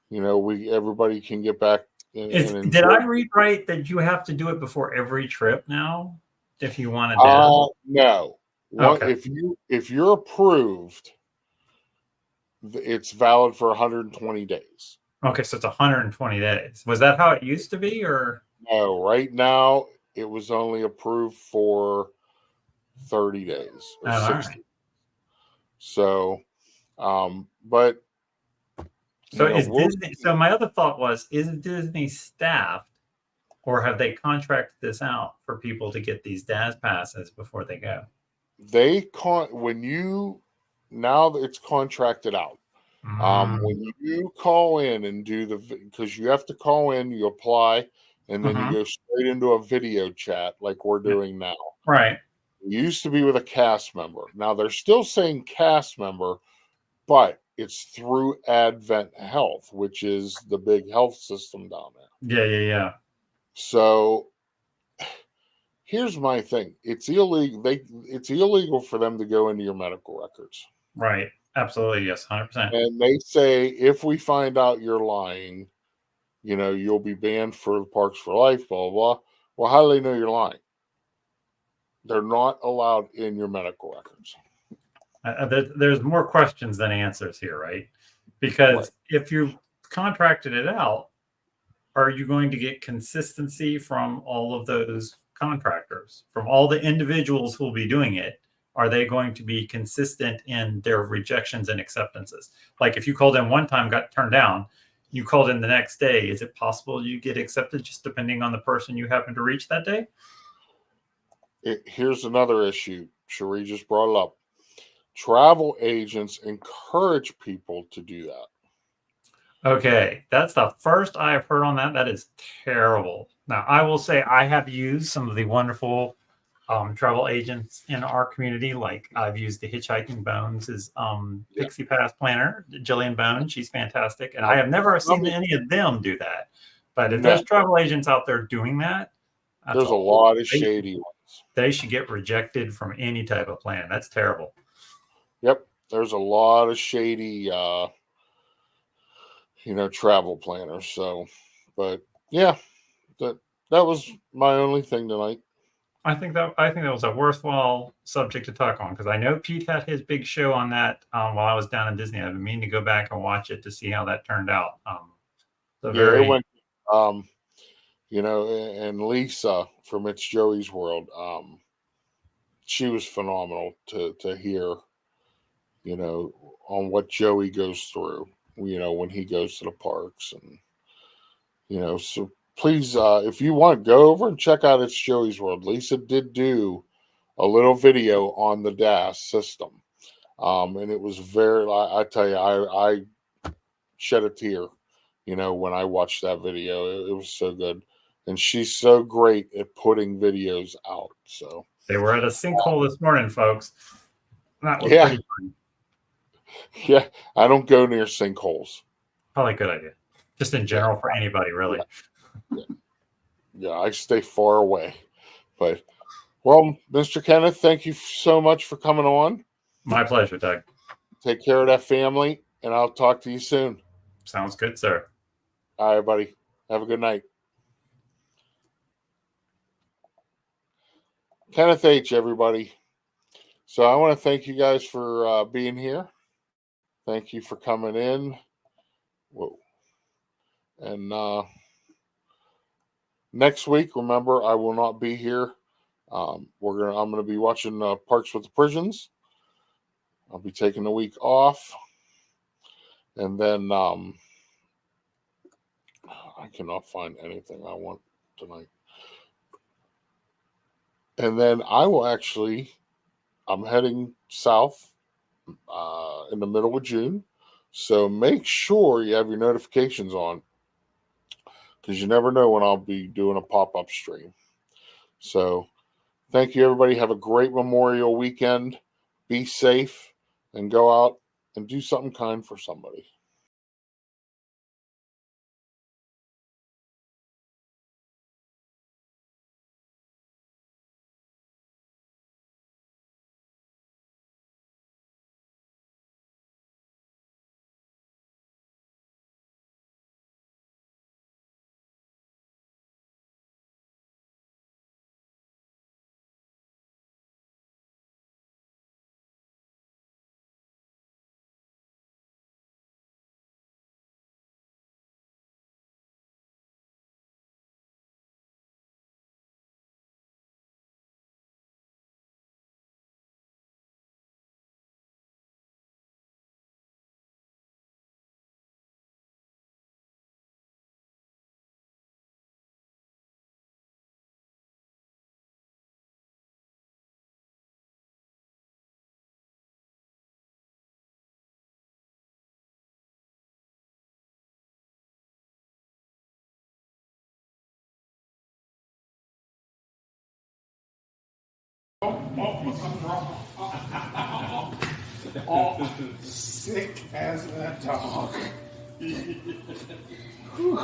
you know, everybody can get back and
Did I read right that you have to do it before every trip now if you want to?
No.
Okay.
If you're approved, it's valid for 120 days.
Okay, so it's 120 days. Was that how it used to be, or?
No, right now it was only approved for 30 days or 60. Right. So, but
So
you know,
is Disney? So my other thought was: is Disney staffed, or have they contracted this out for people to get these DAS passes before they go?
when you now that it's contracted out.
Mm.
When you call in and do because you have to call in, you apply, and then you
Mhm.
go straight into a video chat like we're
Yeah.
doing now.
Right.
It used to be with a cast member. Now they're still saying cast member, but it's through Advent Health, which is the big health system down there.
Yeah.
So here's my thing: it's illegal. It's illegal for them to go into your medical records.
Right. Absolutely. Yes. 100%.
And they say if we find out you're lying, you'll be banned for the parks for life, blah, blah, blah. Well, how do they know you're lying? They're not allowed in your medical records.
There's more questions than answers here, right?
Right.
Because if you contracted it out, are you going to get consistency from all of those contractors, from all the individuals who will be doing it? Are they going to be consistent in their rejections and acceptances? Like if you called in one time, got turned down, you called in the next day, is it possible you get accepted just depending on the person you happen to reach that day?
Here's another issue. Cherie just brought it up. Travel agents encourage people to do that.
Okay, that's the first I've heard on that. That is terrible. Now, I will say I have used some of the wonderful travel agents in our community. Like I've used the Hitchhiking Bones'
Yeah.
Pixie Pass planner, Jillian Bone. She's fantastic, and I have never seen any of them do that. But if there's
No,
travel agents out there doing that, that's
there's a lot of
they,
shady ones.
they should get rejected from any type of plan. That's terrible.
Yep, there's a lot of shady, travel planners. So, but yeah, that was my only thing tonight.
I think that was a worthwhile subject to talk on because I know Pete had his big show on that while I was down in Disney. I've been meaning to go back and watch it to see how that turned out. So
Yeah, it
very
went. And Lisa from It's Joey's World, she was phenomenal to hear, on what Joey goes through, when he goes to the parks, and so please, if you want, go over and check out It's Joey's World. Lisa did do a little video on the DAS system, and it was I tell you, I shed a tear, when I watched that video. It was so good. And she's so great at putting videos out. So
they were at a sinkhole this morning, folks. That was
yeah,
pretty fun.
yeah. I don't go near sinkholes.
Probably a good idea. Just in
Yeah,
general for anybody, really.
yeah. I stay far away. But well, Mr. Kenneth, thank you so much for coming on.
My pleasure, Doug.
Take care of that family, and I'll talk to you soon.
Sounds good, sir.
All right, buddy. Have a good night. Kenneth H, everybody. So I want to thank you guys for being here. Thank you for coming in. Whoa. And next week, remember, I will not be here. I'm gonna be watching Parks with the Prisons. I'll be taking the week off, and then I cannot find anything I want tonight. And then I'm heading south in the middle of June. So make sure you have your notifications on, because you never know when I'll be doing a pop-up stream. So thank you, everybody. Have a great Memorial weekend. Be safe and go out and do something kind for somebody. Oh, sick as that dog. Whew.